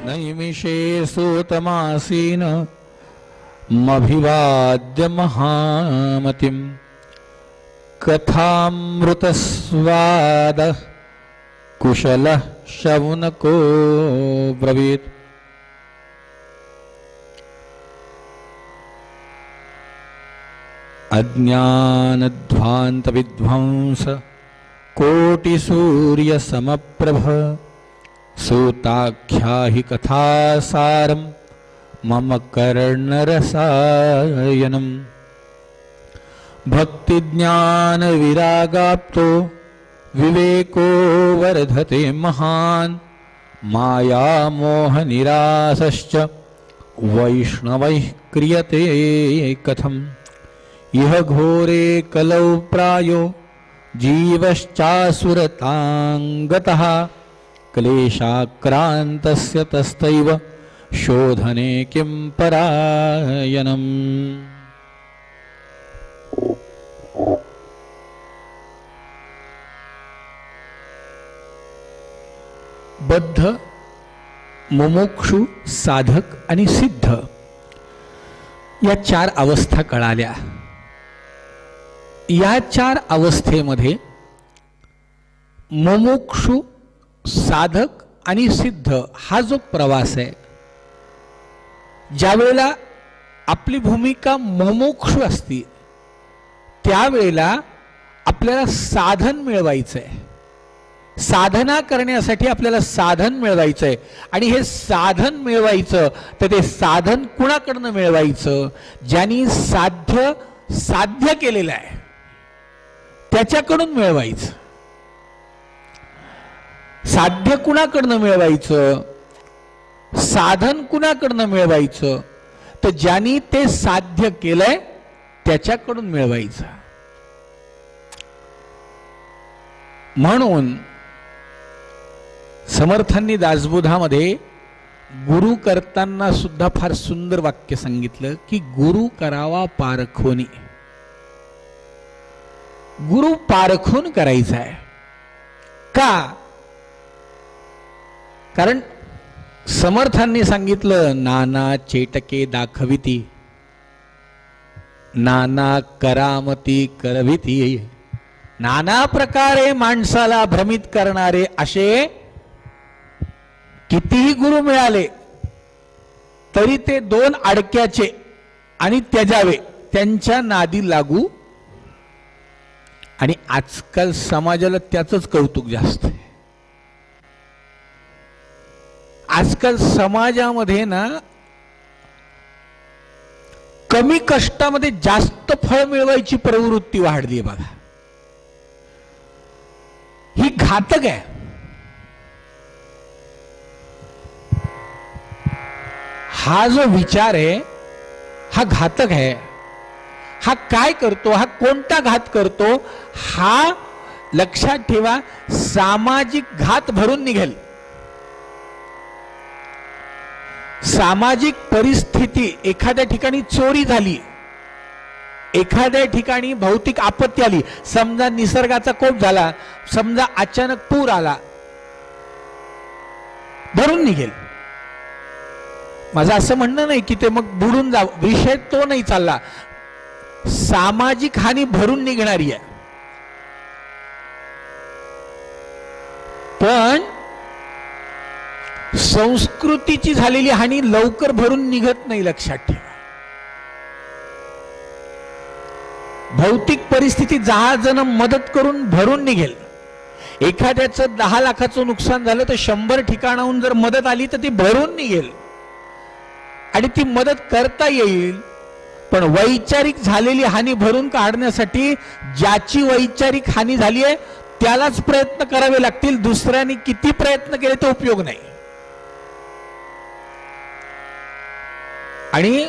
नैमिषे सूतमासीन मभिवाद्य महामतिं कथामृतस्वाद कुशलः शौनको ब्रवीत्। अज्ञानध्वांत विध्वंस कोटिसूर्य समप्रभ सूताख्या हि कथासारं मम कर्णरसायनम्। भक्तिज्ञान विरागाप्तो विवेको वर्धते महान् माया मोह निरासश्च वैष्णवैः क्रियते कथम्। इह घोरे कलौ प्रायो जीवश्चासुरताङ्गतः क्लेशाक्रान्तस्य तस्तैव शोधने किं परायणम्। बद्ध, मुमुक्षु, साधक आणि सिद्ध या चार अवस्था कळाल्या। या चार अवस्थेमध्ये मुमुक्षु, साधक आणि सिद्ध हा जो प्रवास आहे, ज्या वेळेला आपली भूमिका मुमुक्षु असती त्यावेळेला आपल्याला साधन मिळवायचं आहे, साधना करण्यासाठी आपल्याला साधन मिळवायचं आहे। आणि हे साधन मिळवायचं तर ते साधन कुणाकडनं मिळवायचं? ज्यांनी साध्य केलेलं आहे त्याच्याकडून मिळवायचं। साध्य कुणाकडनं मिळवायचं? साधन कुणाकडनं मिळवायचं? तर ज्यांनी ते साध्य केलंय त्याच्याकडून मिळवायचं। म्हणून समर्थांनी दासबोधामध्ये गुरु करताना सुद्धा फार सुंदर वाक्य सांगितलं की गुरु करावा पारखोनी। गुरु पारखून करायचा आहे का? कारण समर्थांनी सांगितलं नाना चेटके दाखविती, नाना करामती करविती, नाना प्रकारे माणसाला भ्रमित करणारे असे कितीही गुरु मिळाले तरी ते दोन अडक्याचे आणि त्याजावे त्यांच्या नादी लागू। आणि आजकाल समाजाला त्याचंच कौतुक जास्त आहे। आजकाल समाजामध्ये ना कमी कष्टामध्ये जास्त फळ मिळवायची प्रवृत्ती वाढली आहे बघा। ही घातक आहे। हा जो विचार आहे हा घातक आहे। हा काय करतो? हा कोणता घात करतो? हा लक्षात ठेवा, सामाजिक घात भरून निघेल। सामाजिक परिस्थिती, एखाद्या ठिकाणी चोरी झाली, एखाद्या ठिकाणी भौतिक आपत्ती आली, समजा निसर्गाचा कोप झाला, समजा अचानक पूर आला, भरून निघेल। माझं असं म्हणणं नाही की ते मग बुडून जा, विषय तो नाही चालला। सामाजिक हानी भरून निघणारी आहे, पण संस्कृतीची झालेली हानी लवकर भरून निघत नाही, लक्षात ठेवा। भौतिक परिस्थिती 10 जण मदत करून भरून निघेल। एखाद्याचं 10 लाखाचं नुकसान झालं तर 100 ठिकाणाहून जर मदत आली तर ती भरून निघेल आणि ती मदत करता येईल। पण वैचारिक झालेली हानी भरून काढण्यासाठी ज्याची वैचारिक हानी झाली आहे त्यालाच प्रयत्न करावे लागतील। दुसऱ्यांनी किती प्रयत्न केले तो उपयोग नाही। आणि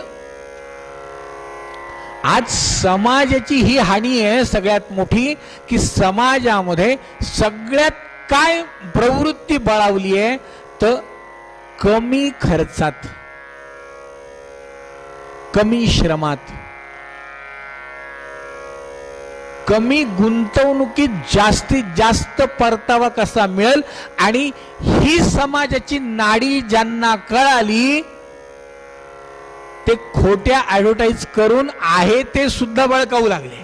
आज समाजाची ही हानी आहे सगळ्यात मोठी, की समाजामध्ये सगळ्यात काय प्रवृत्ती बळावली आहे तर कमी खर्चात, कमी श्रमात, कमी गुंतवणुकीत जास्तीत जास्त परतावा कसा मिळेल, आणि ही समाजाची नाडी ज्यांना कळाली ते खोट्या ऍडव्हर्टाइज करून आहे ते सुद्धा बळकावू लागले.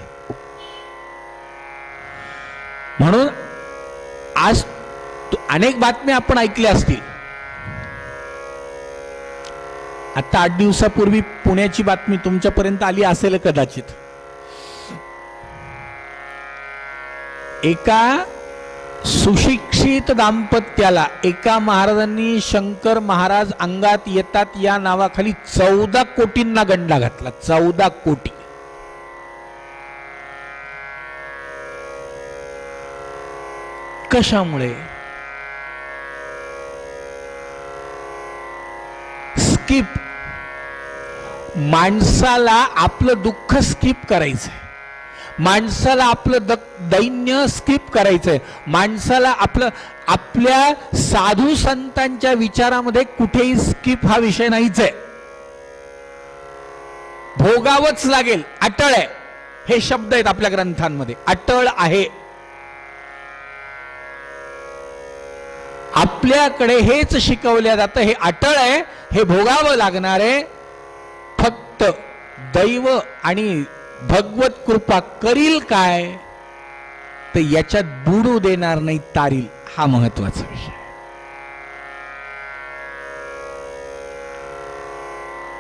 म्हणून आज अनेक बातम्या आपण ऐकल्या असतील. आता 8 दिवसापूर्वी पुण्याची बातमी तुमच्यापर्यंत आली असेल कदाचित. एका सुशिक्षित दाम्पत्याला एका महाराजांनी शंकर महाराज अंगात येतात या नावाखाली 14 कोटींना गंडा घातला. 14 कोटी. कशामुळे? स्किप. माणसाला आपलं दुःख स्किप करायचंय, माणसाला आपलं दैन्य स्किप करायचंय, माणसाला आपल्या साधू संतांच्या विचारामध्ये कुठेही स्किप हा विषय नाहीच आहे. भोगावंच लागेल. अटळ आहे हे शब्द आहेत आपल्या ग्रंथांमध्ये. अटळ आहे. आपल्याकडे हेच शिकवल्या जातं. हे अटळ आहे, हे भोगावं लागणार आहे. फक्त दैव आणि भगवत कृपा करील काय तर याच्यात बुडू देणार नाही, तारील. हा महत्वाचा विषय.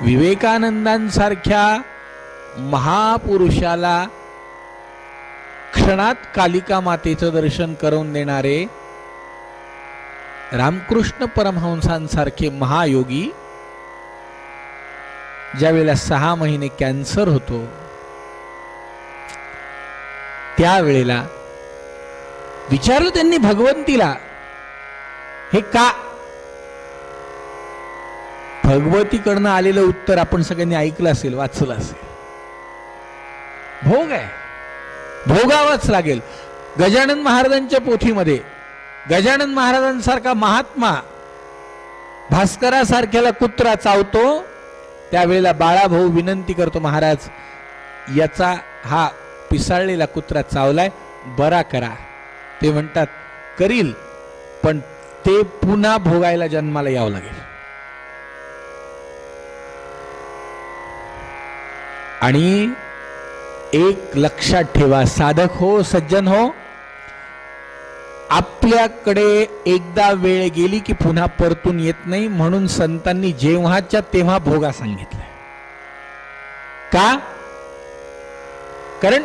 विवेकानंदांसारख्या महापुरुषाला क्षणात कालिका मातेचं दर्शन करून देणारे रामकृष्ण परमहंसांसारखे महायोगी ज्या वेळेला 6 महिने कॅन्सर होतो त्यावेळेला विचारलं त्यांनी भगवंतीला, हे का? भगवतीकडनं आलेलं उत्तर आपण सगळ्यांनी ऐकलं असेल, वाचलं असेल. भोग आहे, भोगावंच लागेल. गजानन महाराजांच्या पोथीमध्ये गजानन महाराजांसारखा महात्मा भास्करासारख्याला कुत्रा चावतो त्यावेळेला बाळाभाऊ विनंती करतो, महाराज याचा हा पिसाळलेला कुत्रा चावलाय, बरा करा. ते म्हणतात करील, पण ते पुन्हा भोगायला जन्माला यावं लागेल. आणि एक लक्षात ठेवा साधक हो, सज्जन हो, आपल्याकडे एकदा वेळ गेली की पुन्हा परतून येत नाही. म्हणून संतांनी जेव्हाच्या तेव्हा भोगा सांगितलाय. का? कारण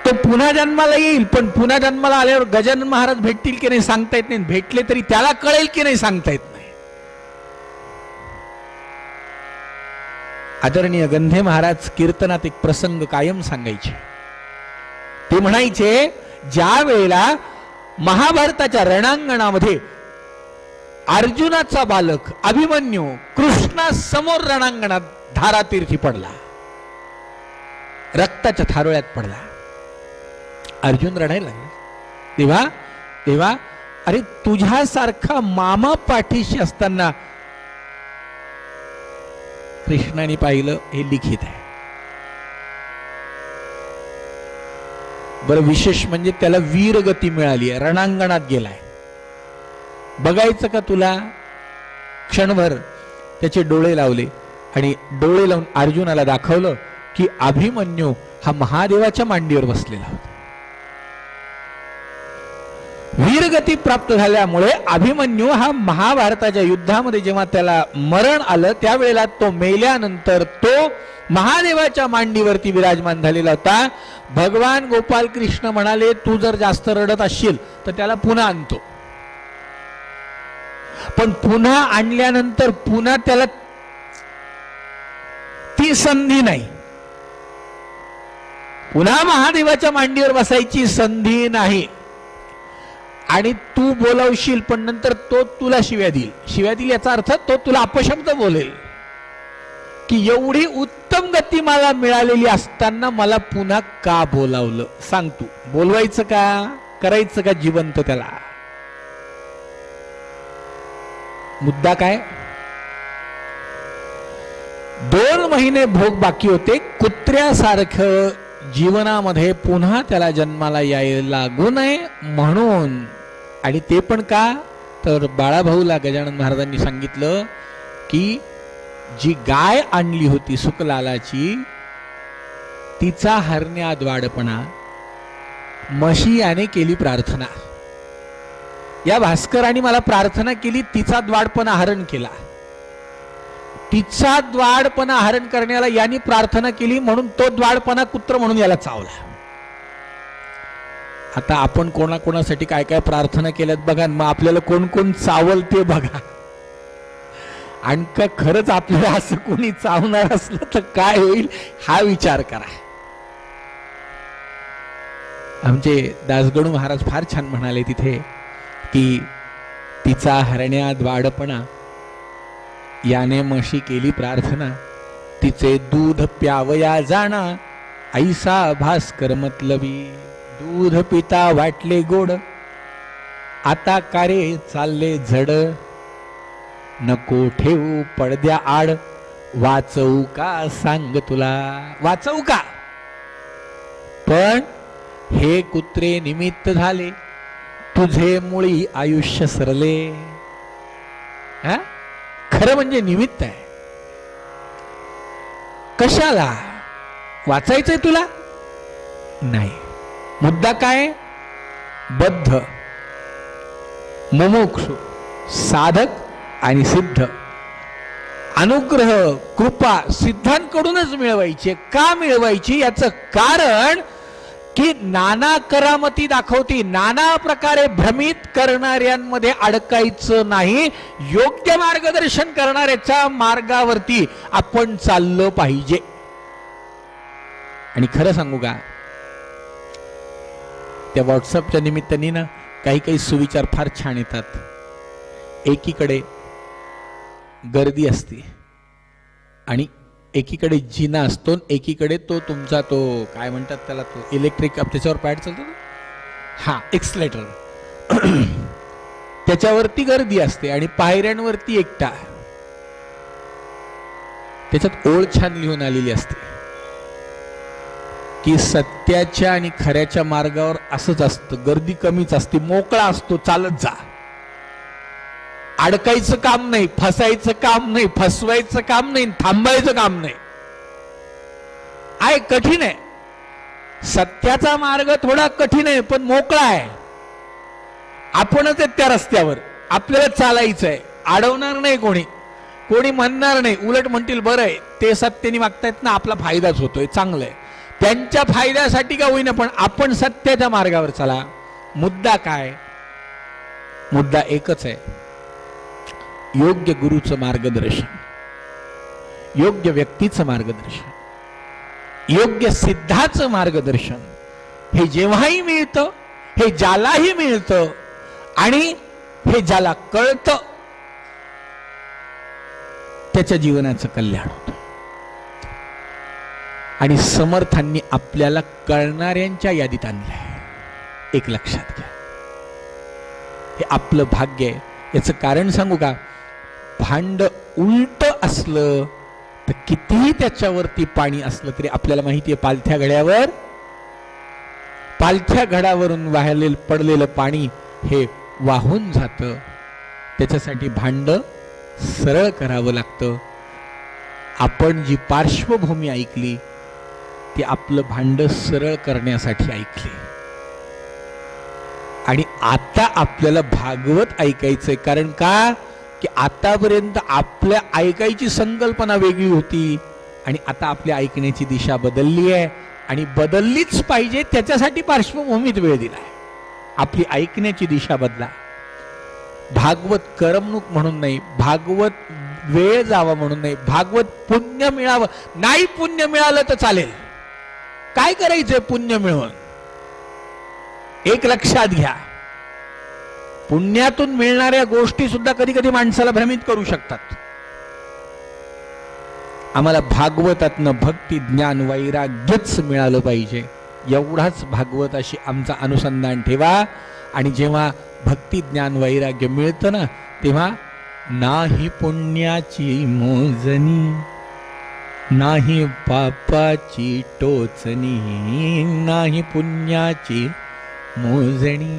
तो पुन्हा जन्माला येईल, पण पुन्हा जन्माला आल्यावर गजानन महाराज भेटतील की नाही सांगता येत नाही. भेटले तरी त्याला कळेल की नाही सांगता येत नाही. आदरणीय गंधे महाराज कीर्तनात एक प्रसंग कायम सांगायचे. ते म्हणायचे, ज्या वेळेला महाभारताच्या रणांगणामध्ये अर्जुनाचा बालक अभिमन्यू कृष्णा समोर रणांगणात धारातीर्थी पडला, रक्ताच्या थारोळ्यात पडला, अर्जुन रडायला लागला. तेव्हा अरे तुझ्यासारखा मामा पाठीशी असताना कृष्णाने पाहिलं, हे लिखित आहे. बरं, विशेष म्हणजे त्याला वीरगती मिळाली आहे, रणांगणात गेलाय. बघायचं का तुला? क्षणभर त्याचे डोळे लावले आणि डोळे लावून अर्जुनाला दाखवलं की अभिमन्यू हा महादेवाच्या मांडीवर बसलेला होता. वीरगती प्राप्त झाल्यामुळे अभिमन्यू हा महाभारताच्या युद्धामध्ये जेव्हा त्याला मरण आलं त्यावेळेला तो मेल्यानंतर तो महादेवाच्या मांडीवरती विराजमान झालेला होता. भगवान गोपाल कृष्ण म्हणाले, तू जर जास्त रडत असशील तर त्याला पुन्हा आणतो. पण पुन्हा आणल्यानंतर पुन्हा त्याला ती संधी नाही, पुन्हा महादेवाच्या मांडीवर बसायची संधी नाही. आणि तू बोलावशील पण नंतर तो तुला शिव्या देईल. शिव्या देईल याचा अर्थ तो तुला अपशब्द बोलेल. की एवढी उत्तम गती मला मिळालेली असताना मला पुन्हा का बोलावलं? सांग तू, बोलवायचं का, करायचं का जिवंत त्याला? मुद्दा काय? 2 महिने भोग बाकी होते, कुत्र्यासारखं जीवनामध्ये पुन्हा त्याला जन्माला यायला लागू नये म्हणून. आणि ते पण का? तर बाळाभाऊला गजानन महाराजांनी सांगितलं की जी गाय आणली होती सुखलालाची, तिचा हरण्याद्वाडपणा म्हशी याने केली प्रार्थना. या भास्करांनी मला प्रार्थना केली, तिचा द्वाडपणा हरण केला. तिचा द्वाडपणा हरण करण्याला यांनी प्रार्थना केली म्हणून तो द्वाडपणा कुत्र म्हणून याला चावला. आता आपण कोणाकोणासाठी काय काय प्रार्थना केल्यात बघा, मग आपल्याला कोण कोण चावल ते बघा. आणि का खरंच आपल्याला असं कोणी चावणार असलं तर काय होईल हा विचार करा. आमचे दासगणू महाराज फार छान म्हणाले तिथे की तिचा हरण्याद्वाडपणा याने म्हशी केली प्रार्थना, तिचे दूध प्यावया जाणा ऐसा भास्कर मतलबी. दूध पिता वाटले गोड, आता कारे चालले झड. नको ठेवू पडद्या आड, वाचवू का सांग तुला. वाचवू का? पण हे कुत्रे निमित्त झाले, तुझे मुळी आयुष्य सरले. हा, खरं म्हणजे निमित्त आहे. कशाला वाचायचंय तुला? नाही. मुद्दा काय? बद्ध, मुमुक्षु, साधक आणि सिद्ध. अनुग्रह कृपा सिद्धांकडूनच मिळवायची. का मिळवायची? याचं कारण की नाना करामती दाखवती, नाना प्रकारे भ्रमित करणाऱ्यांमध्ये अडकायचं नाही. योग्य मार्गदर्शन करणाऱ्याच्या मार्गावरती आपण चाललं पाहिजे. आणि खरं सांगू का, त्या व्हॉट्सअपच्या निमित्ताने ना काही काही सुविचार फार छान येतात. एकीकडे गर्दी असते आणि एकीकडे जिना असतो, एकीकडे तो तुमचा तो काय म्हणतात त्याला, तो इलेक्ट्रिक त्याच्यावर पॅड चालतो ना, हा एक्सलेटर, त्याच्यावरती गर्दी असते आणि पायऱ्यांवरती एकटा. त्याच्यात ओळ छान लिहून आलेली असते की सत्याच्या आणि खऱ्याच्या मार्गावर असंच असतं, गर्दी कमीच असते, मोकळा असतो, चालत जा. अडकायचं काम नाही, फसायचं काम नाही, फसवायचं काम नाही, थांबायचं काम नाही. आहे कठीण आहे, सत्याचा मार्ग थोडा कठीण आहे पण मोकळा आहे. आपणच आहेत त्या रस्त्यावर, आपल्याला चालायचंय. अडवणार नाही कोणी, कोणी म्हणणार नाही, उलट म्हणतील बरं आहे ते सत्याने वागतायत ना, आपला फायदाच होतोय, चांगलं आहे. त्यांच्या फायद्यासाठी का होईना पण आपण सत्याच्या मार्गावर चला. मुद्दा काय? मुद्दा एकच आहे, योग्य गुरुचं मार्गदर्शन, योग्य व्यक्तीचं मार्गदर्शन, योग्य सिद्धाचं मार्गदर्शन. हे जेव्हाही मिळतं, हे ज्यालाही मिळतं आणि हे ज्याला कळतं त्याच्या जीवनाचं कल्याण होतं. आणि समर्थांनी आपल्याला कळणाऱ्यांच्या यादीत आणलंय. एक लक्षात घ्या, हे आपलं भाग्य आहे. याचं कारण सांगू का? भांड उलट असलं तर कितीही त्याच्यावरती पाणी असलं तरी आपल्याला माहिती आहे, पालथ्या घडावरून वाहलेलं पडलेलं पाणी हे वाहून जातं. त्याच्यासाठी भांड सरळ करावं लागतं. आपण जी पार्श्वभूमी ऐकली ती आपलं भांड सरळ करण्यासाठी ऐकली. आणि आता आपल्याला भागवत ऐकायचंय. कारण का? की आतापर्यंत आपल्या ऐकायची संकल्पना वेगळी होती आणि आता आपल्या ऐकण्याची दिशा बदलली आहे आणि बदललीच पाहिजे. त्याच्यासाठी पार्श्वभूमीत वेळ दिलाय. आपली ऐकण्याची दिशा बदला. भागवत करमणूक म्हणून नाही, भागवत वेळ जावा म्हणून नाही, भागवत पुण्य मिळावं. नाही पुण्य मिळालं तर चालेल, काय करायचंय पुण्य मिळवून? एक लक्षात घ्या, पुण्यातून मिळणाऱ्या गोष्टी सुद्धा कधी कधी माणसाला भ्रमित करू शकतात. आम्हाला भागवतातनं भक्ती ज्ञान वैराग्यच मिळालं पाहिजे, एवढाच भागवताशी आमचा अनुसंधान ठेवा. आणि जेव्हा भक्ती ज्ञान वैराग्य मिळतं ना, तेव्हा नाही पुण्याची मोजणी, नाही पापाची टोचणी, नाही पुण्याची मोजणी,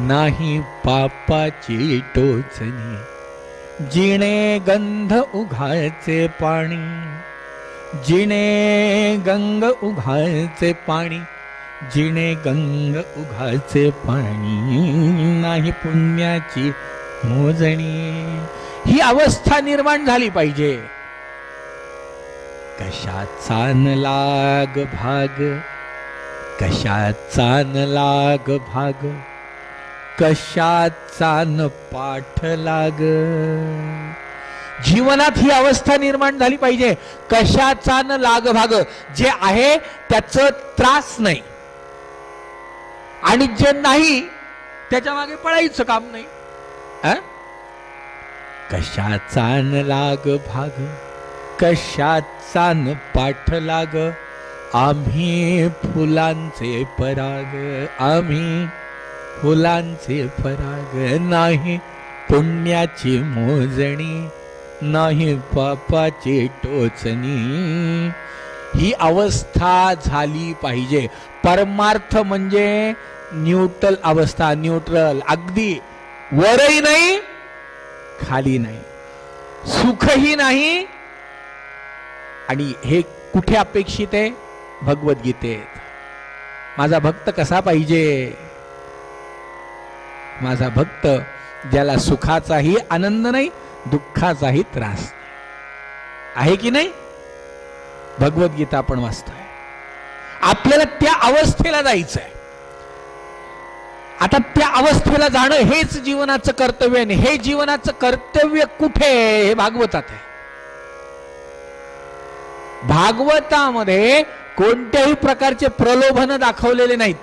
नाही पापाची टोचणी. जिणे गंध उघाचे पाणी, जिणे गंग उघाचे पाणी, जिणे गंग उघाचे पाणी, नाही पुण्याची मोजणी. ही अवस्था निर्माण झाली पाहिजे. कशाचा न लाग भाग, कशाचा न लाग भाग, कशाचा न पाठ लाग. जीवनात ही अवस्था निर्माण झाली पाहिजे. कशाचा न लाग भाग, जे आहे त्याचं त्रास नाही आणि जे नाही त्याच्या मागे पळायचं काम नाही. कशाचा न लाग भाग, कशाचा न पाठ लाग, आम्ही फुलांचे पराग, आम्ही फुलांचे पराग, नाही पुण्याची मोजणी, नाही पापाची टोचणी. ही अवस्था झाली पाहिजे. परमार्थ म्हणजे न्यूट्रल अवस्था, न्यूट्रल, अगदी वरही नाही खाली नाही, सुखही नाही. आणि हे कुठे अपेक्षित आहे? भगवद्गीतेत. माझा भक्त कसा पाहिजे? माझा भक्त ज्याला सुखाचाही आनंद नाही, दुःखाचाही त्रास नाही. आहे की नाही? भगवद्गीता आपण वाचतोय. आपल्याला त्या अवस्थेला जायचंय. आता त्या अवस्थेला जाणं हेच जीवनाचं कर्तव्य आहे. हे जीवनाचं कर्तव्य कुठे? हे भागवतात आहे. भागवतामध्ये कोणत्याही प्रकारचे प्रलोभन दाखवलेले नाहीत.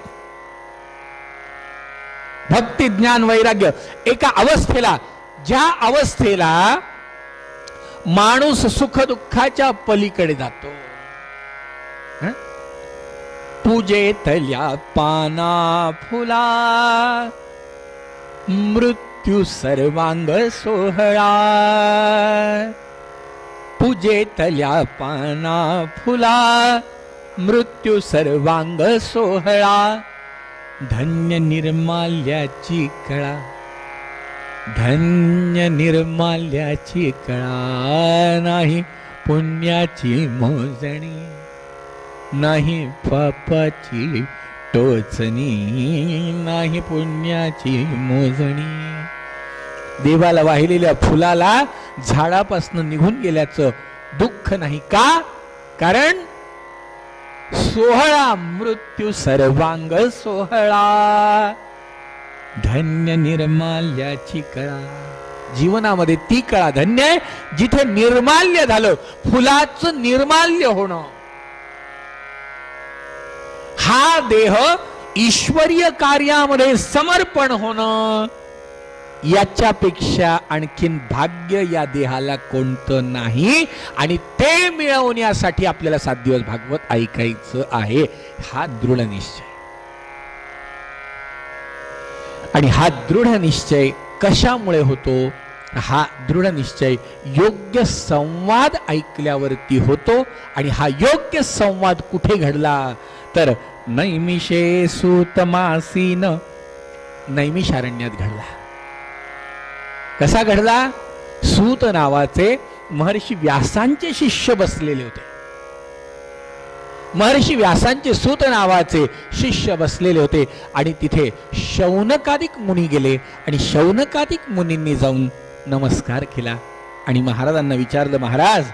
भक्ती ज्ञान वैराग्य एका अवस्थेला, ज्या अवस्थेला माणूस सुख दुःखाच्या पलीकडे जातो. पूजेतल्या पाना फुला, मृत्यू सर्वांग सोहळा. पूजेतल्या पाना फुला, मृत्यू सर्वांग सोहळा. धन्य निर्माल्याची कळा, धन्य निर्माल्याची कळा, नाही पुण्याची मोजणी, नाही पापाची टोचणी, नाही पुण्याची मोजणी. देवाला वाहिलेल्या फुलाला झाडापासून निघून गेल्याचं दुःख नाही. का? कारण सोहळा मृत्यू सर्वांग सोहळा. धन्य निर्माल्याची कळा. जीवनामध्ये ती कळा धन्य आहे जिथे निर्माल्य झालं, फुलाचं निर्माल्य होणं. हा देह ईश्वरीय कार्यामध्ये समर्पण होणं, याच्यापेक्षा आणखीन भाग्य या देहाला कोणतं नाही. आणि ते मिळवण्यासाठी आपल्याला 7 दिवस भागवत ऐकायचं आहे. हा दृढ निश्चय. आणि हा दृढ निश्चय कशामुळे होतो? हा दृढ निश्चय योग्य संवाद ऐकल्यावरती होतो. आणि हा योग्य संवाद कुठे घडला? तर नैमिषे सूतमासीन, नैमिषारण्यात घडला. कसा घडला? सूत नावाचे महर्षी व्यासांचे शिष्य बसलेले होते. महर्षी व्यासांचे सूत नावाचे शिष्य बसलेले होते. आणि तिथे शौनकादिक मुनी गेले. आणि शौनकादिक मुनींनी जाऊन नमस्कार केला. आणि महाराजांना विचारलं, महाराज,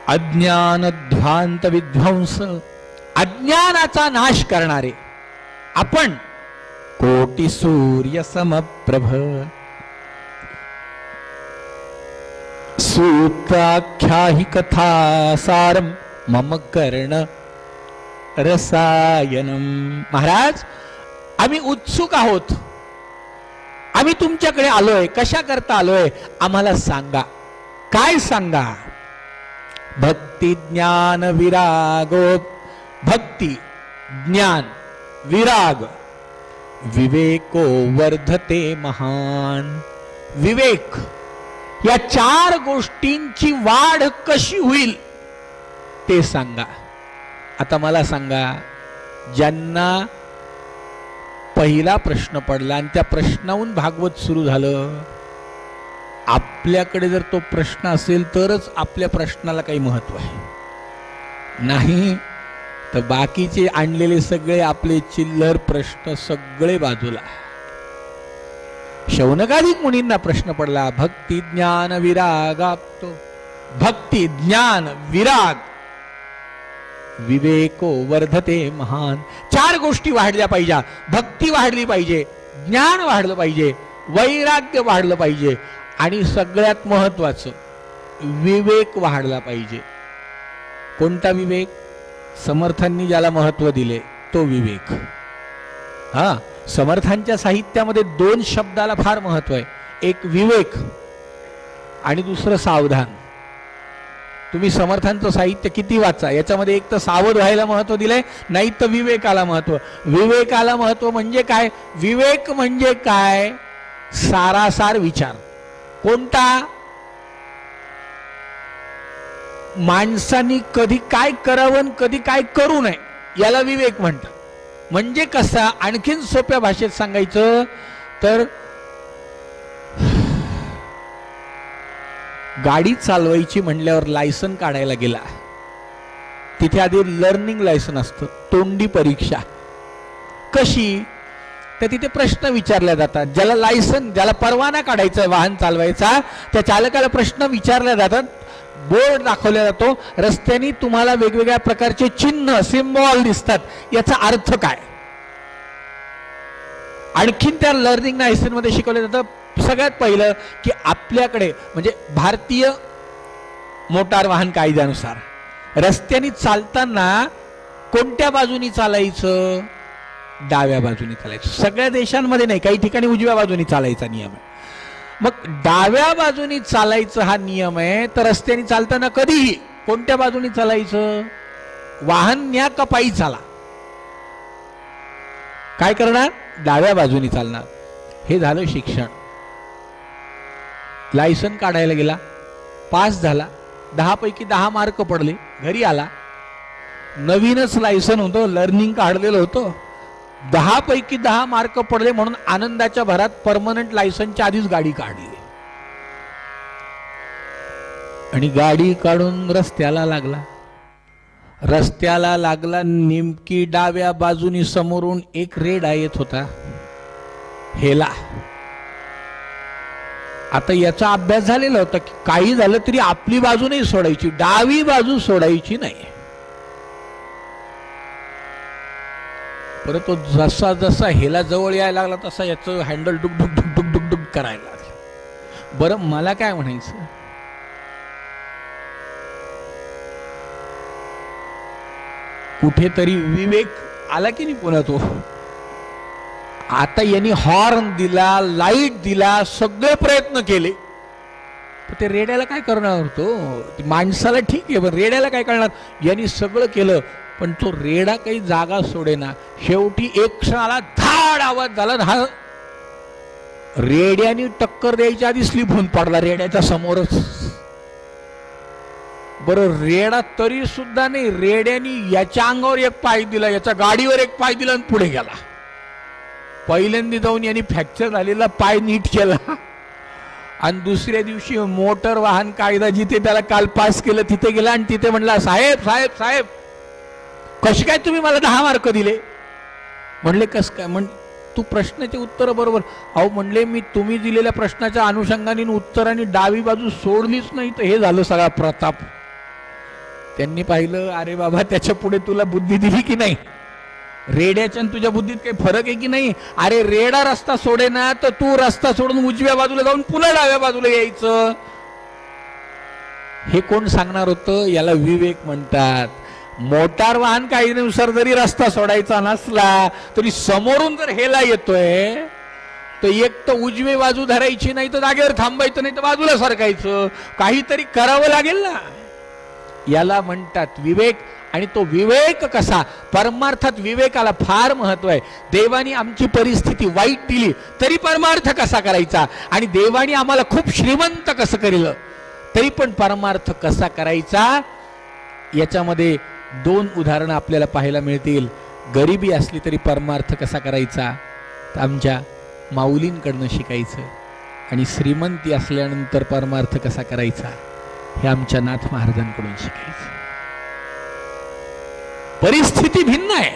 अज्ञानध्वांत विध्वंस, अज्ञानाचा नाश करणारे आपण, कोटी सूर्य समप्रभ, सूत्राख्याहि कथासारम मम कर्ण रसायनम. महाराज, आम्ही उत्सुक आहोत. आम्ही तुमच्याकडे आलोय. कशा करता आलोय? आम्हाला सांगा. काय सांगा? भक्ती ज्ञान विरागो, भक्ती ज्ञान विराग विवेको वर्धते महान. विवेक या 4 गोष्टींची वाढ कशी होईल ते सांगा. आता मला सांगा, ज्यांना पहिला प्रश्न पडला आणि त्या प्रश्नाहून भागवत सुरू झालं, आपल्याकडे जर तो प्रश्न असेल तरच आपल्या प्रश्नाला काही महत्व आहे, नाही तर बाकीचे आणलेले सगळे आपले चिल्लर प्रश्न सगळे बाजूला. शौनकादिक मुनींना प्रश्न पडला, भक्ती ज्ञान विरागाप्तो, भक्ती ज्ञान विराग विवेको वर्धते महान. 4 गोष्टी वाढल्या पाहिजे. भक्ती वाढली पाहिजे, ज्ञान वाढलं पाहिजे, वैराग्य वाढलं पाहिजे आणि सगळ्यात महत्वाचं विवेक वाढला पाहिजे. कोणता विवेक? समर्थांनी ज्याला महत्व दिले तो विवेक. समर्थांच्या साहित्यामध्ये 2 शब्दाला फार महत्व आहे. एक विवेक आणि दुसरं सावधान. तुम्ही समर्थांचं साहित्य किती वाचा, याच्यामध्ये एक तर सावध व्हायला महत्व दिलंय, नाही तर विवेकाला महत्व. विवेकाला महत्व म्हणजे काय? विवेक म्हणजे काय? सारासार विचार. कोणता? माणसांनी कधी काय करावं, कधी काय करू नये, याला विवेक म्हणतात. म्हणजे कसा? आणखीन सोप्या भाषेत सांगायचं तर गाडी चालवायची म्हणल्यावर लायसन काढायला गेला, तिथे आधी लर्निंग लायसन असतं, तोंडी परीक्षा. कशी? तर तिथे प्रश्न विचारले जातात. ज्याला लायसन, ज्याला परवाना काढायचा वाहन चालवायचा, त्या चालकाला प्रश्न विचारले जातात. बोर्ड दाखवला जातो, रस्त्याने तुम्हाला वेगवेगळ्या प्रकारचे चिन्ह, सिम्बॉल दिसतात, याचा अर्थ काय? आणखीन त्या लर्निंग लायसन मध्ये शिकवलं जातं सगळ्यात पहिलं की आपल्याकडे म्हणजे भारतीय मोटार वाहन कायद्यानुसार रस्त्याने चालताना कोणत्या बाजूनी चालायचं? डाव्या बाजूनी चालायचं. सगळ्या देशांमध्ये नाही, काही ठिकाणी उजव्या बाजूनी चालायचा नियम आहे. मग डाव्या बाजूनी चालायचं हा नियम आहे, तर रस्त्याने चालताना कधीही कोणत्या बाजूनी चालायचं? वाहन न्या का पायी चाला, काय करणार? डाव्या बाजूनी चालणार. हे झालं शिक्षण. लायसन काढायला गेला, पास झाला, 10 पैकी 10 मार्क पडले, घरी आला. नवीनच लायसन होतं, लर्निंग काढलेलं होतं, 10 पैकी 10 मार्क पडले म्हणून आनंदाच्या भरात परमनंट लायसनच्या आधीच गाडी काढली आणि गाडी काढून रस्त्याला लागला. रस्त्याला लागला, नेमकी डाव्या बाजूनी समोरून एक रेडा येत होता, हेला. आता याचा अभ्यास झालेला होता की काही झालं तरी आपली बाजू नाही सोडायची, डावी बाजू सोडायची नाही. परत तो जसा जसा हेला जवळ यायला लागला तसा याचं हँडल डुक डुक डुक डुक डुक डुक करायला लागलं. बरं, मला काय म्हणायचं, कुठेतरी विवेक आला की नाही पुन्हा तो. आता यांनी हॉर्न दिला, लाईट दिला, सगळे प्रयत्न केले, पण ते रेड्याला काय करणार होतो? माणसाला ठीक आहे, पण रेड्याला काय करणार? यांनी सगळं केलं पण तो रेडा काही जागा सोडेना. शेवटी एक क्षणाला धाड आवाज झाला, हा रेड्याने टक्कर द्यायच्या आधी स्लिप होऊन पडला रेड्याच्या समोरच. बरं, रेडा तरी सुद्धा नाही, रेड्याने याच्या अंगावर एक पाय दिला, याच्या गाडीवर एक पाय दिला आणि पुढे गेला. पहिल्यांदा जाऊन यांनी फ्रॅक्चर झालेला पाय नीट केला आणि दुसऱ्या दिवशी मोटर वाहन कायदा जिथे त्याला काल पास केलं तिथे गेला आणि तिथे म्हणला, साहेब साहेब साहेब, कसे काय तुम्ही मला 10 मार्क दिले? म्हणले कस काय? तू प्रश्नाचे उत्तर बरोबर. अहो म्हणले, मी तुम्ही दिलेल्या प्रश्नाच्या अनुषंगाने उत्तराने डावी बाजू सोडलीच नाही, तर हे झालं सगळा प्रताप. त्यांनी पाहिलं, अरे बाबा, त्याच्या पुढे तुला बुद्धी दिली की नाही? रेड्याच्या तुझ्या बुद्धीत काही फरक आहे की नाही? अरे रेडा रस्ता सोडे ना, तर तू रस्ता सोडून उजव्या बाजूला जाऊन पुन्हा डाव्या बाजूला यायचं. हे कोण सांगणार होतं? याला विवेक म्हणतात. मोटार वाहन कायद्यानुसार जरी रस्ता सोडायचा नसला तरी समोरून जर हेला येतोय तर एक तर उजवी बाजू धरायची नाही, तर जागेवर थांबायचं नाही, तर बाजूला सरकायचं, काहीतरी करावं लागेल ना. याला म्हणतात विवेक. आणि तो विवेक कसा, परमार्थात विवेकाला फार महत्व आहे. देवानी आमची परिस्थिती वाईट दिली तरी परमार्थ कसा करायचा, आणि देवानी आम्हाला खूप श्रीमंत कसं केलं तरी पण परमार्थ कसा करायचा. याच्यामध्ये 2 उदाहरणं आपल्याला पाहायला मिळतील. गरिबी असली तरी परमार्थ कसा करायचा तर आमच्या माऊलींकडनं शिकायचं, आणि श्रीमंती असल्यानंतर परमार्थ कसा करायचा हे आमच्या नाथ महाराजांकडून शिकायचं. परिस्थिती भिन्न आहे,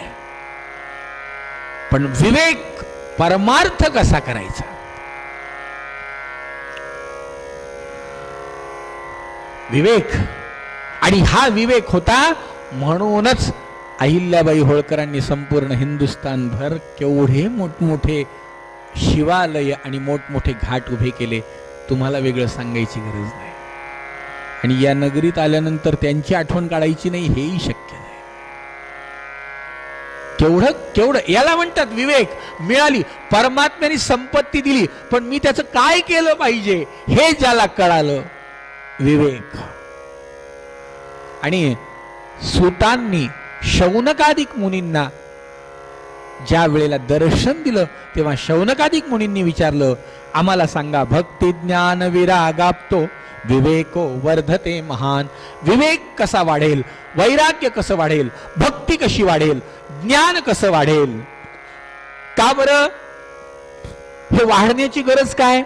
पण विवेक परमार्थ कसा करायचा. विवेक, आणि हा विवेक होता म्हणूनच अहिल्याबाई होळकरांनी संपूर्ण हिंदुस्थानभर केवढे मोठमोठे शिवालय आणि मोठमोठे घाट उभे केले. तुम्हाला वेगळं सांगायची गरज नाही. आणि या नगरीत आल्यानंतर त्यांची आठवण काढायची नाही हेही शक्य नाही. केवढं याला म्हणतात विवेक. मिळाली, परमात्म्याने संपत्ती दिली, पण मी त्याचं काय केलं पाहिजे हे ज्याला कळालं, विवेक. आणि सुतांनी शौनकादिक मुनींना ज्या वेळेला दर्शन दिलं तेव्हा शौनकादिक मुनींनी विचारलं, आम्हाला सांगा, भक्ती ज्ञान विरागाप्तो विवेको वर्धते महान. विवेक कसा वाढेल, वैराग्य कसं वाढेल, भक्ती कशी वाढेल, ज्ञान कसं वाढेल. का बरं हे वाढण्याची गरज काय.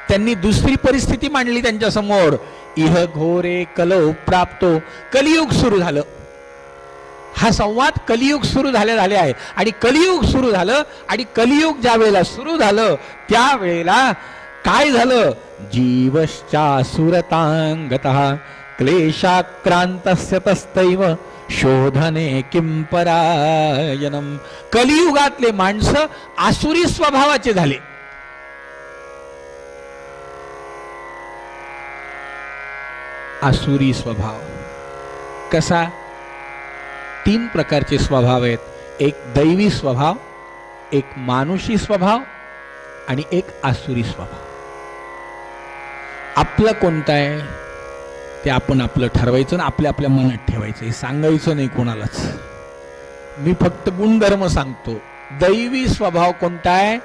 त्यांनी दुसरी परिस्थिती मांडली त्यांच्या समोर. इह घोरे कलो प्राप्तो. कलियुग सुरू झालं. हा संवाद कलियुग सुरू झाले आहे. आणि कलियुग सुरू झालं, आणि कलियुग ज्या वेळेला सुरू झालं त्यावेळेला काय झालं. जीवश्चा सुरतांगतः क्लेशाक्रांतस्य तस्तैव शोधने किं परायणम. कलियुगातले माणसं आसुरी स्वभावाचे झाले. आसुरी स्वभाव कसा. 3 प्रकारचे स्वभाव आहेत. एक दैवी स्वभाव, एक मानुषी स्वभाव, आणि एक आसुरी स्वभाव. आपलं कोणतं आहे ते आपण आपलं ठरवायचं आणि आपल्या आपल्या मनात ठेवायचं. हे सांगायचं नाही कोणालाच. मी फक्त गुणधर्म सांगतो. दैवी स्वभाव कोणता आहे.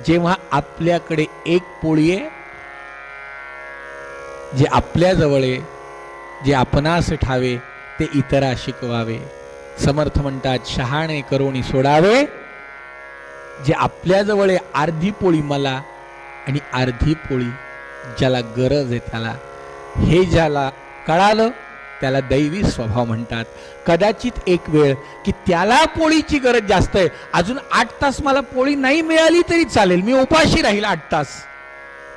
जेव्हा आपल्याकडे एक पोळी आहे, जे आपल्या जवळ आहे, जे आपणास ठावे ते इतरा शिकवावे. समर्थ म्हणतात, शहाणे करोनी सोडावे. जे आपल्या जवळ आहे, अर्धी पोळी मला आणि अर्धी पोळी ज्याला गरज आहे त्याला, हे ज्याला कळालं त्याला दैवी स्वभाव म्हणतात. कदाचित एक वेळ की त्याला पोळीची गरज जास्त आहे, अजून 8 तास मला पोळी नाही मिळाली तरी चालेल, मी उपाशी राहील 8 तास,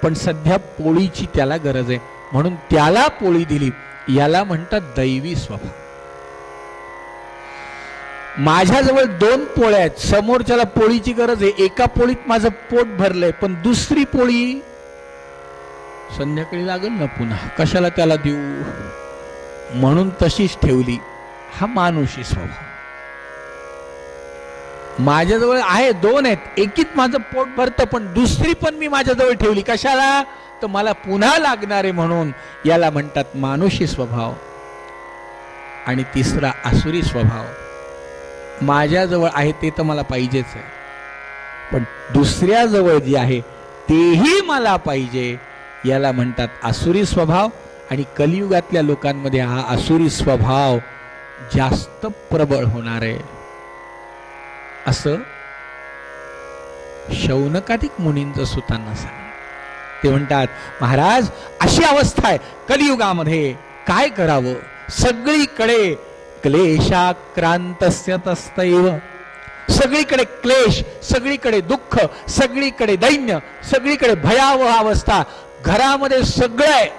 पण सध्या पोळीची त्याला गरज आहे म्हणून त्याला पोळी दिली. याला म्हणतात दैवी स्वभाव. माझ्याजवळ 2 पोळ्या आहेत, समोरच्याला पोळीची गरज आहे, एका पोळीत माझं पोट भरलंय, पण दुसरी पोळी संध्याकाळी लागेल ना पुन्हा, कशाला त्याला देऊ, म्हणून तशीच ठेवली. हा मानुषी स्वभाव. माझ्याजवळ आहे 2 आहेत, एकीत माझं पोट भरतं पण दुसरी पण मी माझ्याजवळ ठेवली, कशाला, तर मला पुन्हा लागणार आहे म्हणून. याला म्हणतात मानुषी स्वभाव. आणि तिसरा आसुरी स्वभाव. माझ्याजवळ आहे ते तर मला पाहिजेच आहे, पण दुसऱ्याजवळ जे आहे तेही मला पाहिजे. याला म्हणतात आसुरी स्वभाव. आणि कलियुगातल्या लोकांमध्ये हा आसुरी स्वभाव जास्त प्रबळ होणार आहे असं शौनकादिक मुनींचं सुतांना सांग. ते म्हणतात, महाराज अशी अवस्था आहे कलियुगामध्ये, काय करावं, सगळीकडे क्लेशाक्रांतस्य तस्तैव. सगळीकडे क्लेश, सगळीकडे दुःख, सगळीकडे दैन्य, सगळीकडे भयावह अवस्था. घरामध्ये सगळं आहे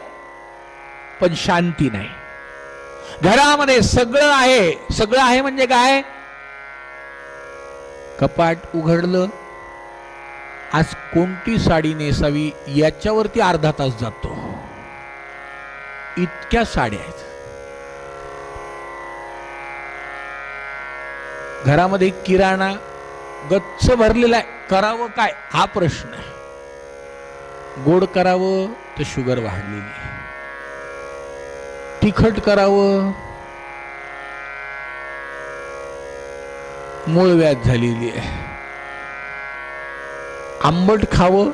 पण शांती नाही. घरामध्ये सगळं आहे, सगळं आहे म्हणजे काय, कपाट उघडलं, आज कोणती साडी नेसावी याच्यावरती अर्धा तास जातो, इतक्या साड्या आहेत. घरामध्ये किराणा गच्च भरलेला आहे, करावं काय हा प्रश्न आहे. गोड करावं तर शुगर वाढलेली आहे, तिखट करावं मूळव्याध झालेली आहे, आंबट खावं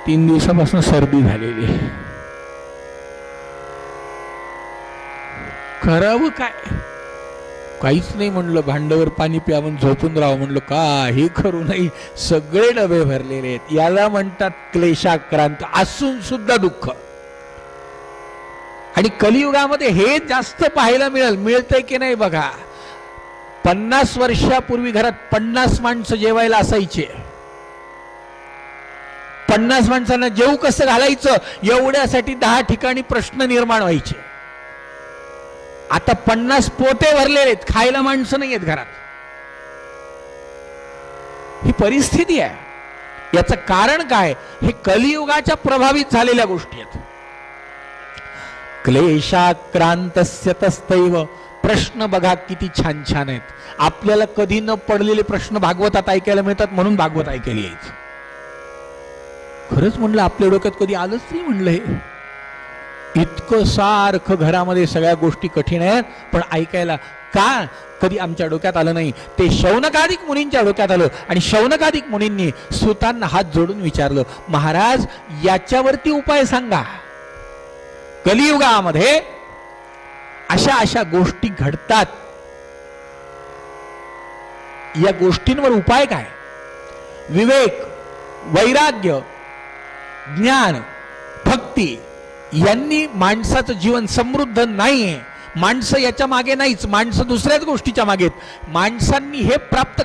3 दिवसापासून सर्दी झालेली आहे. करावं काय? काहीच नाही म्हणलं, भांड्यावर पाणी प्यावून झोपून राहावं म्हणलं, काही करू नाही, सगळे डबे भरलेले आहेत. याला म्हणतात क्लेशाक्रांत, असून सुद्धा दुःख. आणि कलियुगामध्ये हे जास्त पाहायला मिळतंय की नाही बघा. 50 वर्षापूर्वी घरात 50 माणसं जेवायला असायचे. 50 माणसांना जेवू कसं घालायचं एवढ्यासाठी 10 ठिकाणी प्रश्न निर्माण व्हायचे. आता 50 पोते भरलेले आहेत, खायला माणसं नाही आहेत घरात. ही परिस्थिती आहे. याचं कारण काय? हे कलियुगाच्या प्रभावित झालेल्या गोष्टी आहेत. क्लेशाक्रांतस्य तस्तैव. प्रश्न बघा किती छान छान आहेत. आपल्याला कधी न पडलेले प्रश्न भागवतात ऐकायला मिळतात, म्हणून भागवत ऐकायला यायचं. खरंच म्हणलं आपल्या डोक्यात कधी आलंच नाही म्हणलं हे. इतकं सारखं घरामध्ये सगळ्या गोष्टी कठीण आहेत, पण ऐकायला का कधी आमच्या डोक्यात आलं नाही. ते शौनकादिक मुनींच्या डोक्यात आलं आणि शौनकादिक मुनींनी सुतांना हात जोडून विचारलं, महाराज याच्यावरती उपाय सांगा. कलियुगामध्ये अशा अशा गोष्टी घडतात, या गोष्टींवर उपाय काय? विवेक, वैराग्य, ज्ञान, भक्ती यांनी माणसाचं जीवन समृद्ध नाहीये. माणसं याच्या मागे नाहीच, माणसं दुसऱ्याच गोष्टीच्या मागे. माणसांनी हे प्राप्त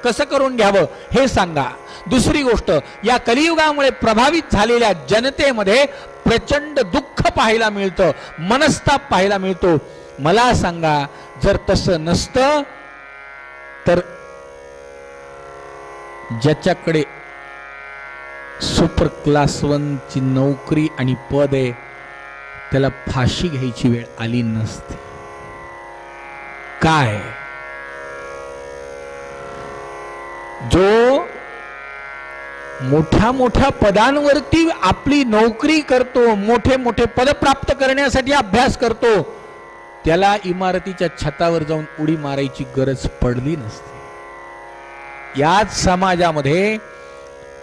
कसं करून घ्यावं हे सांगा. दुसरी गोष्ट, या कलियुगामुळे प्रभावित झालेल्या जनतेमध्ये प्रचंड दुःख पाहायला मिळतं, मनस्ताप पाहायला मिळतो. मला सांगा, जर तसं नसतं तर ज्याच्याकडे सुपर क्लास 1 ची नोकरी आणि पद आहे त्याला फाशी घ्यायची वेळ आली नसती. काय जो मोठ्या मोठ्या पदांवरती आपली नोकरी करतो, मोठे मोठे पद प्राप्त करण्यासाठी अभ्यास करतो, त्याला इमारतीच्या छतावर जाऊन उडी मारायची गरज पडली नसते. याच समाजामध्ये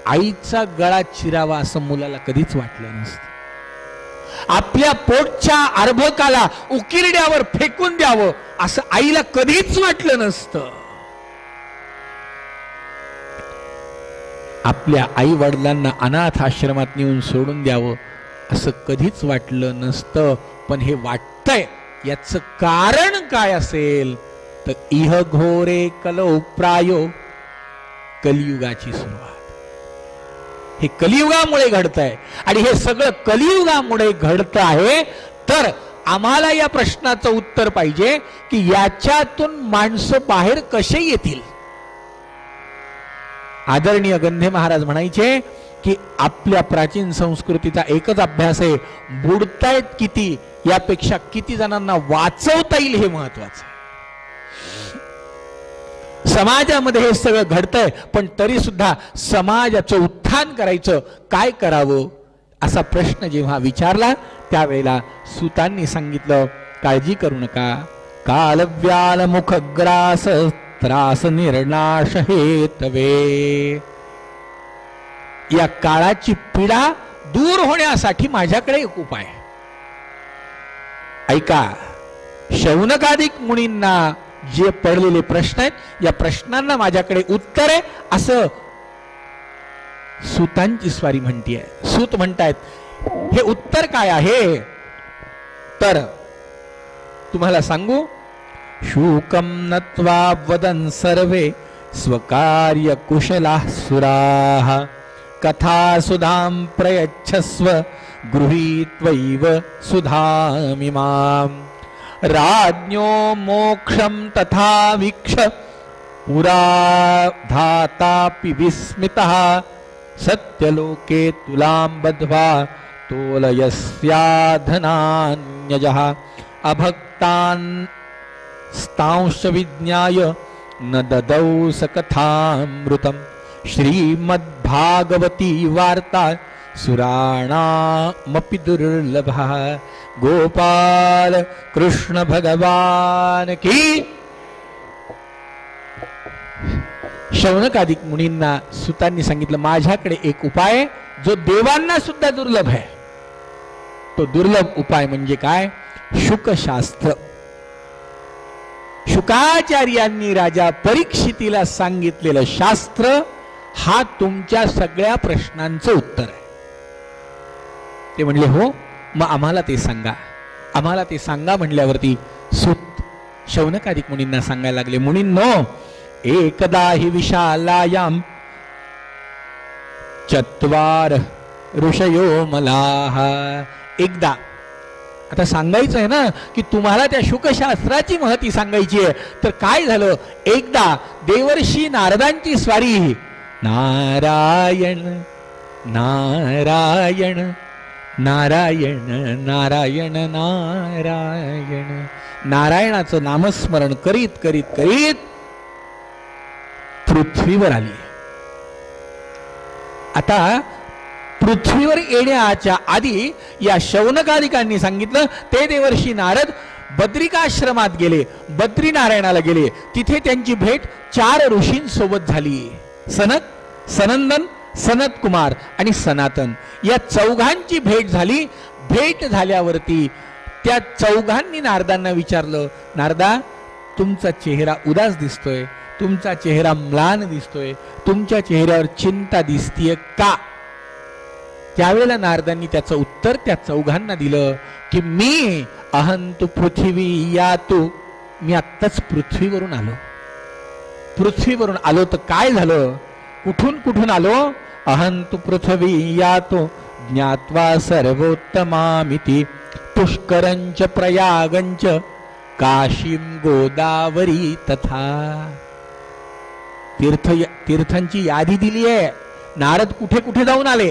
आईचा गळा चिरावा असं मुलाला कधीच वाटलं नसतं. आपल्या पोटच्या अर्भकाला उकिरड्यावर फेकून द्यावं असं आईला कधीच वाटलं नसतं. आपल्या आई वडिलांना अनाथ आश्रमात नेऊन सोडून द्यावं असं कधीच वाटलं नसतं. पण हे वाटतंय, याचं कारण काय असेल तर इह घोरे कलो प्रायो, कलियुगाची सुरुवात. हे कलियुगामुळे घडतंय आणि हे सगळं कलियुगामुळे घडत आहे. तर आम्हाला या प्रश्नाचं उत्तर पाहिजे की याच्यातून माणसं बाहेर कसे येतील. आदरणीय गंधे महाराज म्हणायचे की आपल्या प्राचीन संस्कृतीचा एकच अभ्यास आहे, बुडतायत किती यापेक्षा किती जणांना वाचवता येईल हे महत्वाचं आहे. समाजामध्ये हे सगळं घडतंय, पण तरी सुद्धा समाजाचं उत्थान करायचं, काय करावं असा प्रश्न जेव्हा विचारला त्यावेळेला सूतांनी सांगितलं, काळजी करू नका. कालव्याल मुखग्रास त्रास निर्नाश हेतवे. या काळाची पीडा दूर होण्यासाठी माझ्याकडे एक उपाय. ऐका, शौनकादिक मुनींना जे पडलेले प्रश्न आहेत या प्रश्नांना माझ्याकडे उत्तर आहे असं सूतांची स्वारी म्हणतीये. सूत म्हणतायत हे उत्तर काय आहे तर तुम्हाला सांगू. शूकम नत्वा वदन सर्वे स्वकार्य कुशलाः सुराः कथा सुधाम प्रयच्छस्व गृहीत्वैव सुधामिमाम्. राज्ञो मोक्षं तथा वीक्ष पुरा धातापि विस्मितः सत्यलोके तुलां बद्ध्वा तोलयस्याधनान्यजः. अभक्तान् स्तांश विज्ञाय न ददौ सकथामृतम श्रीमद्भागवती वार्ता सुराणामपि दुर्लभः। गोपाल कृष्ण भगवान की। शौनकादिक मुनींना सुतांनी सांगितलं, माझ्याकडे एक उपाय जो देवांना सुद्धा दुर्लभ आहे. तो दुर्लभ उपाय म्हणजे काय? शुकशास्त्र. शुकाचार्यांनी राजा परीक्षितीला सांगितलेलं शास्त्र हा तुमच्या सगळ्या प्रश्नांचं उत्तर आहे. ते म्हणले हो, मग आम्हाला ते सांगा. आम्हाला ते सांगा म्हणल्यावरती सूत शौनकादिक मुनींना सांगायला लागले, मुनींनो, एकदा हि विशालायाम चत्वार ऋषयो मलाह. एकदा, आता सांगायचं आहे ना की तुम्हाला त्या शुकशास्त्राची महती सांगायची आहे. तर काय झालं, एकदा देवर्षी नारदांची स्वारी. नारायण नारायण नारायण नारायण नारायण, नारायणाचं नामस्मरण करीत करीत करीत पृथ्वीवर आली. आता पृथ्वीवर येण्याच्या आधी या शौनकादिकांनी सांगितलं, ते देवर्षी नारद बद्रिकाश्रमात गेले, बद्रीनारायणाला गेले. तिथे त्यांची भेट 4 ऋषींसोबत झाली. सनक, सनंदन, सनत कुमार आणि सनातन या चौघांची भेट झाली. भेट झाल्यावरती त्या चौघांनी नारदांना विचारलं, नारदा, तुमचा चेहरा उदास दिसतोय, तुमचा चेहरा म्लान दिसतोय, तुमच्या चेहऱ्यावर चिंता दिसतीये का? त्यावेळेला नारदांनी त्याचं उत्तर त्या चौघांना दिलं की मी अहंतु पृथ्वी यातु, मी आत्ताच पृथ्वीवरून आलो. पृथ्वीवरून आलो तर काय झालं, कुठून कुठून आलो? अहंतु पृथ्वी यातो ज्ञात्वा सर्वोत्तमामिति पुष्करंच प्रयागंच काशीम गोदावरी तथा. तीर्थांची यादी दिली आहे. नारद कुठे कुठे जाऊन आले?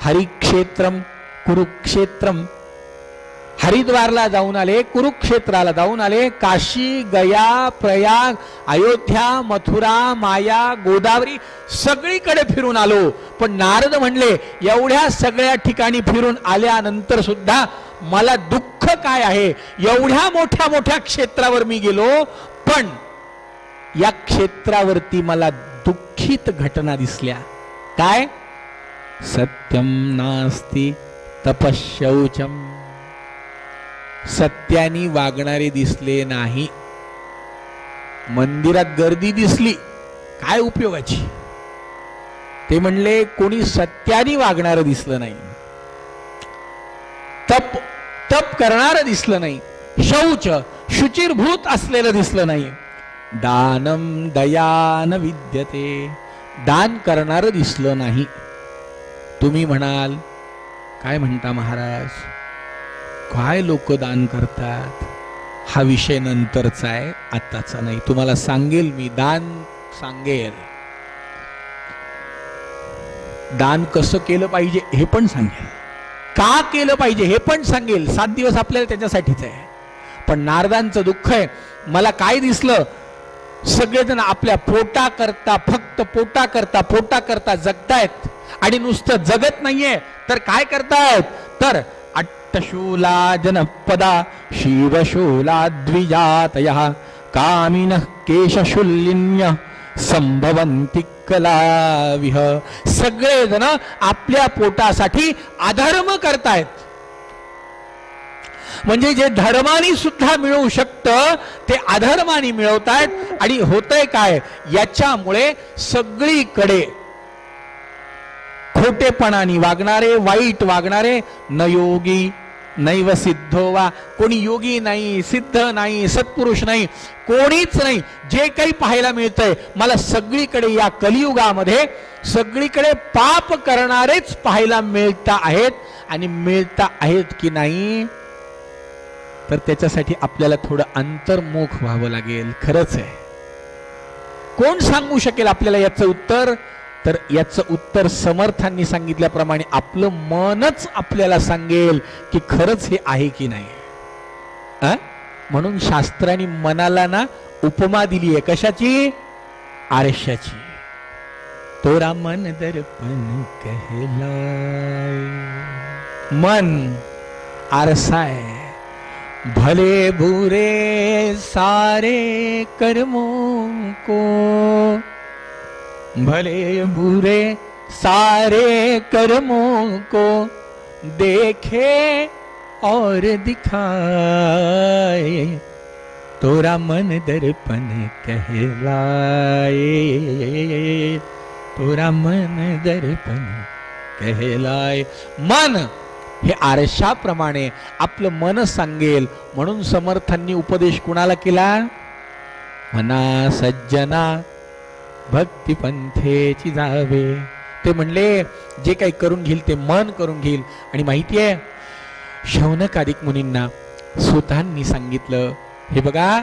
हरिक्षेत्रम, कुरुक्षेत्रम, हरिद्वारला जाऊन आले, कुरुक्षेत्राला जाऊन आले, काशी, गया, प्रयाग, अयोध्या, मथुरा, माया, गोदावरी सगळीकडे फिरून आलो. पण नारद म्हणले, एवढ्या सगळ्या ठिकाणी फिरून आल्यानंतर सुद्धा मला दुःख काय आहे? एवढ्या मोठ्या मोठ्या क्षेत्रावर मी गेलो, पण या क्षेत्रावरती मला दुःखित घटना दिसल्या. काय? सत्यम नास्ति तपशौचम, सत्यानी वागणारे दिसले नाही. मंदिरात गर्दी दिसली, काय उपयोगाची? ते म्हणले कोणी सत्यानी वागणारं दिसलं नाही, तप तप करणारं दिसलं नाही, शौच शुचिरभूत असलेलं दिसलं नाही. दानम दयान विद्यते, दान करणारं दिसलं नाही. तुम्ही म्हणाल, काय म्हणता महाराज, काय लोक दान करतात? हा विषय नंतरचा आहे, आताचा नाही. तुम्हाला सांगेल मी, दान सांगेल, दान कसं केलं पाहिजे हे पण सांगेल, का केलं पाहिजे हे पण सांगेल. 7 दिवस आपल्याला त्याच्यासाठीच आहे. पण नारदांचं दुःख आहे, मला काय दिसलं, सगळेजण आपल्या पोटा करता, फक्त पोटा करता जगतायत. आणि नुसतं जगत नाहीये तर काय करतायत, तर अट्टशूला जनपदा शिवशूला द्विजातयः कामिनः केशशूलिन्य संभवन्ति कलाविह. सगळेजण आपल्या पोटासाठी अधर्म करतायत. म्हणजे जे धर्मानी सुद्धा मिळवू शकतं ते अधर्मानी मिळवतायत. आणि होतंय काय, याच्यामुळे सगळीकडे खोटेपणाने वागणारे, वाईट वागणारे, न योगी नैव सिद्धो वा, कोणी योगी नाही, सिद्ध नाही, सत्पुरुष नाही, कोणीच नाही. जे काही पाहायला मिळतंय मला सगळीकडे या कलियुगामध्ये सगळीकडे पाप करणारेच पाहायला मिळता आहेत. आणि मिळता आहेत की नाही, तर त्याच्यासाठी आपल्याला थोडं अंतर्मुख व्हावं लागेल. खरंच आहे. कोण सांगू शकेल आपल्याला याचं उत्तर? तर याचं उत्तर समर्थांनी सांगितल्याप्रमाणे आपलं मनच आपल्याला सांगेल की खरंच हे आहे की नाही. म्हणून शास्त्रांनी मनाला ना उपमा दिली आहे. कशाची? आरशाची. तोरा मन दर्पण कहलाय. मन आरसा है. भले बुरे सारे कर्मों को, भले बुरे सारे कर्मों को देखे और दिखाए. तोरा मन दर्पण कहलाए. तोरा मन दर्पण कहलाय. मन हे आरशाप्रमाणे आपलं मन सांगेल. म्हणून समर्थांनी उपदेश कुणाला केला? मना सज्जना भक्ती पंथेची जावे. ते म्हणले जे काही करून घेईल ते मन करून घेईल. आणि माहिती आहे शौनकादिक मुनींना स्वतःंनी सांगितलं, हे बघा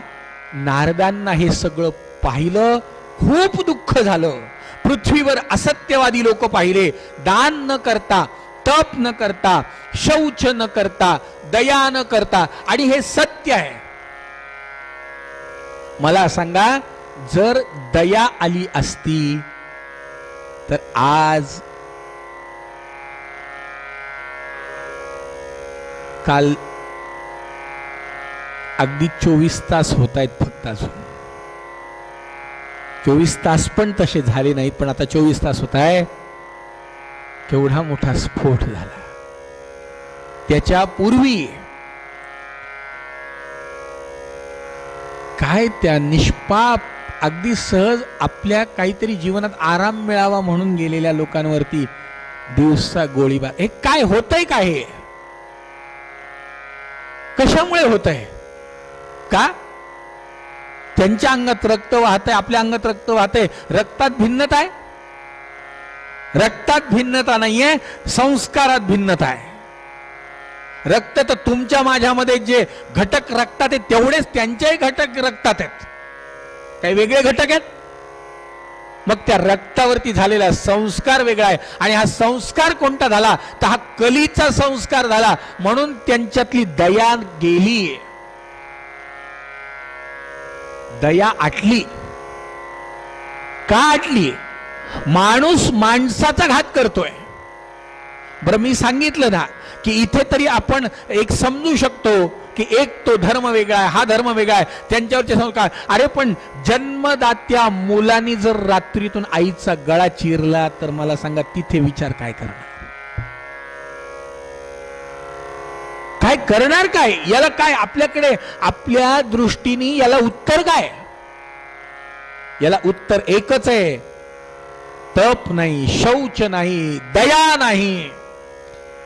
नारदांना हे सगळं पाहिलं, खूप दुःख झालं. पृथ्वीवर असत्यवादी लोक पाहिले, दान न करता, तप न करता, शौच न करता, दया न करता. आणि हे सत्य आहे. मला सांगा जर दया आली असती तर आज काल अगदी 24 तास होत आहेत फक्त. अजून 24 तास पण तसे झाले नाहीत, पण आता 24 तास होत आहे. केवढा मोठा स्फोट झाला. त्याच्या पूर्वी काय त्या निष्पाप अगदी सहज आपल्या काहीतरी जीवनात आराम मिळावा म्हणून गेलेल्या लोकांवरती दिवसा गोळीबार. हे काय होतंय? काय हे कशामुळे होतंय? का? त्यांच्या अंगात रक्त वाहतंय, आपल्या अंगात रक्त वाहतंय. रक्तात भिन्नता आहे? रक्तात भिन्नता नाहीये, संस्कारात भिन्नता आहे. रक्त तर तुमच्या माझ्यामध्ये जे घटक रक्तात आहेत तेवढेच त्यांच्याही घटक रक्तात आहेत. काही वेगळे घटक आहेत? मग त्या रक्तावरती झालेला संस्कार वेगळा आहे. आणि हा संस्कार कोणता झाला? तर हा कलीचा संस्कार झाला. म्हणून त्यांच्यातली दया गेली, दया आटली. का आटली? माणूस माणसाचा घात करतोय. बरं मी सांगितलं ना की इथे तरी आपण एक समजू शकतो की एक तो धर्म वेगळा आहे, हा धर्म वेगळा आहे, त्यांच्यावरचे संस्कार. अरे पण जन्मदात्या मुलांनी जर रात्रीतून आईचा गळा चिरला तर मला सांगा तिथे विचार काय करणार? काय करणार? काय याला काय आपल्याकडे आपल्या दृष्टीने याला उत्तर काय? याला उत्तर एकच आहे. तप नाही, शौच नाही, दया नाही.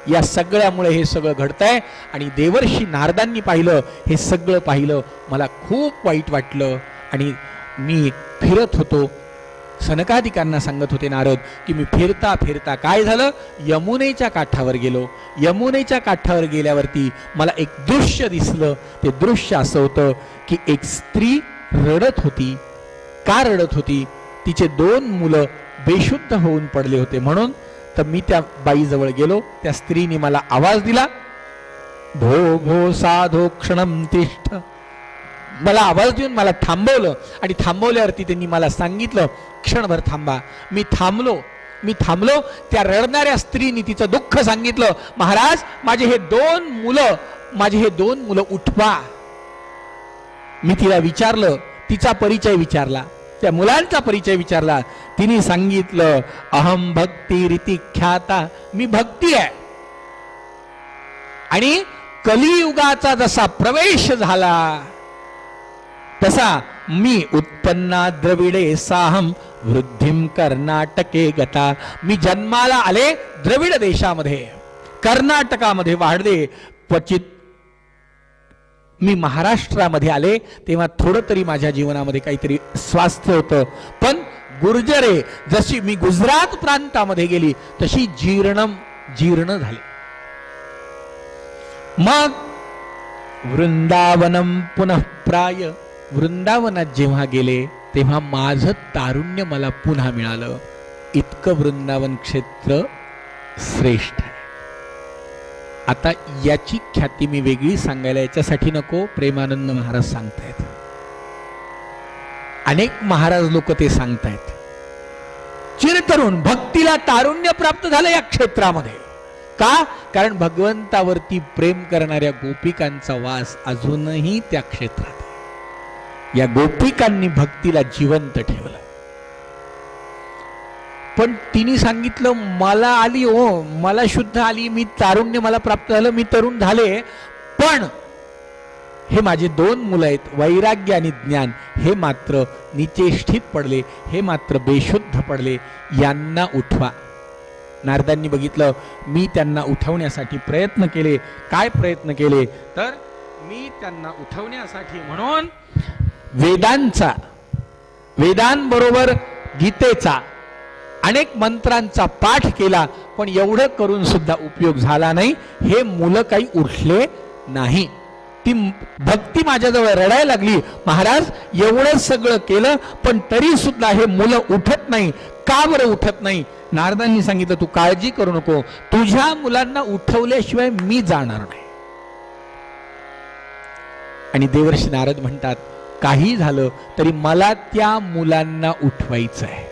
या सगळ्यामुळे हे सगळं घडतंय. आणि देवर्षी नारदांनी पाहिलं, हे सगळं पाहिलं. मला खूप वाईट वाटलं. आणि मी फिरत होतो, सनकादिकांना सांगत होते नारद की मी फिरता फिरता काय झालं, यमुनेच्या काठावर गेलो. यमुनेच्या काठावर गेल्यावरती मला एक दृश्य दिसलं. ते दृश्य असं होतं की एक स्त्री रडत होती. का रडत होती? तिचे 2 मुलं बेशुद्ध होऊन पडले होते. म्हणून तर मी त्या बाईजवळ गेलो. त्या स्त्रीने मला आवाज दिला, भो भो साधो क्षणम तिष्ठ. मला आवाज देऊन मला थांबवलं. आणि थांबवल्यावरती त्यांनी मला सांगितलं क्षणभर थांबा. मी थांबलो. त्या रडणाऱ्या स्त्रीने तिचं दुःख सांगितलं, महाराज माझे हे 2 मुलं उठवा. मी तिला विचारलं, तिचा परिचय विचारला, त्या मुलांचा परिचय विचारला. तिने सांगितलं अहम भक्ती रीती ख्याता. मी भक्ती आहे. आणि कलियुगाचा जसा प्रवेश झाला तसा मी उत्पन्ना द्रविडे साहम वृद्धिम कर्नाटके गता. मी जन्माला आले द्रविड देशामध्ये, कर्नाटकामध्ये वाढले. क्वचित मी महाराष्ट्रामध्ये आले तेव्हा थोडं तरी माझ्या जीवनामध्ये काहीतरी स्वास्थ्य होतं. पण गुर्जरे जशी मी गुजरात प्रांतामध्ये गेली तशी जीर्ण झाले. मग वृंदावनम पुनः प्राय. वृंदावनात जेव्हा गेले तेव्हा माझं तारुण्य मला पुन्हा मिळालं. इतकं वृंदावन क्षेत्र श्रेष्ठ आहे. आता याची ख्याती मी वेगळी सांगायला याच्यासाठी नको, प्रेमानंद महाराज सांगतायत, अनेक महाराज लोक ते सांगतायत. चिरतरुण भक्तीला तारुण्य प्राप्त झालं या क्षेत्रामध्ये. का? कारण भगवंतावरती प्रेम करणाऱ्या गोपिकांचा वास अजूनही त्या क्षेत्रात. या गोपिकांनी भक्तीला जिवंत ठेवलं. पण तिने सांगितलं मला आली, हो मला शुद्ध आली, मी तारुण्य मला प्राप्त झालं, मी तरुण झाले, पण हे माझे 2 मुलं आहेत, वैराग्य आणि ज्ञान, हे मात्र निचेष्टित पडले, हे मात्र बेशुद्ध पडले, यांना उठवा. नारदांनी बघितलं, मी त्यांना उठवण्यासाठी प्रयत्न केले. काय प्रयत्न केले? तर मी त्यांना उठवण्यासाठी म्हणून वेदांबरोबर गीतेचा अनेक मंत्रांचा पाठ केला, पण एवढं करून सुद्धा उपयोग झाला नाही. हे मुलं काही उठले नाही. ती भक्ती माझ्याजवळ रडायला लागली, महाराज एवढं सगळं केलं पण तरी सुद्धा हे मुलं उठत नाही. का बरं उठत नाही? नारदांनी सांगितलं, तू काळजी करू नको, तुझ्या मुलांना उठवल्याशिवाय मी जाणार नाही. आणि देवर्षी नारद म्हणतात, काही झालं तरी मला त्या मुलांना उठवायचं आहे,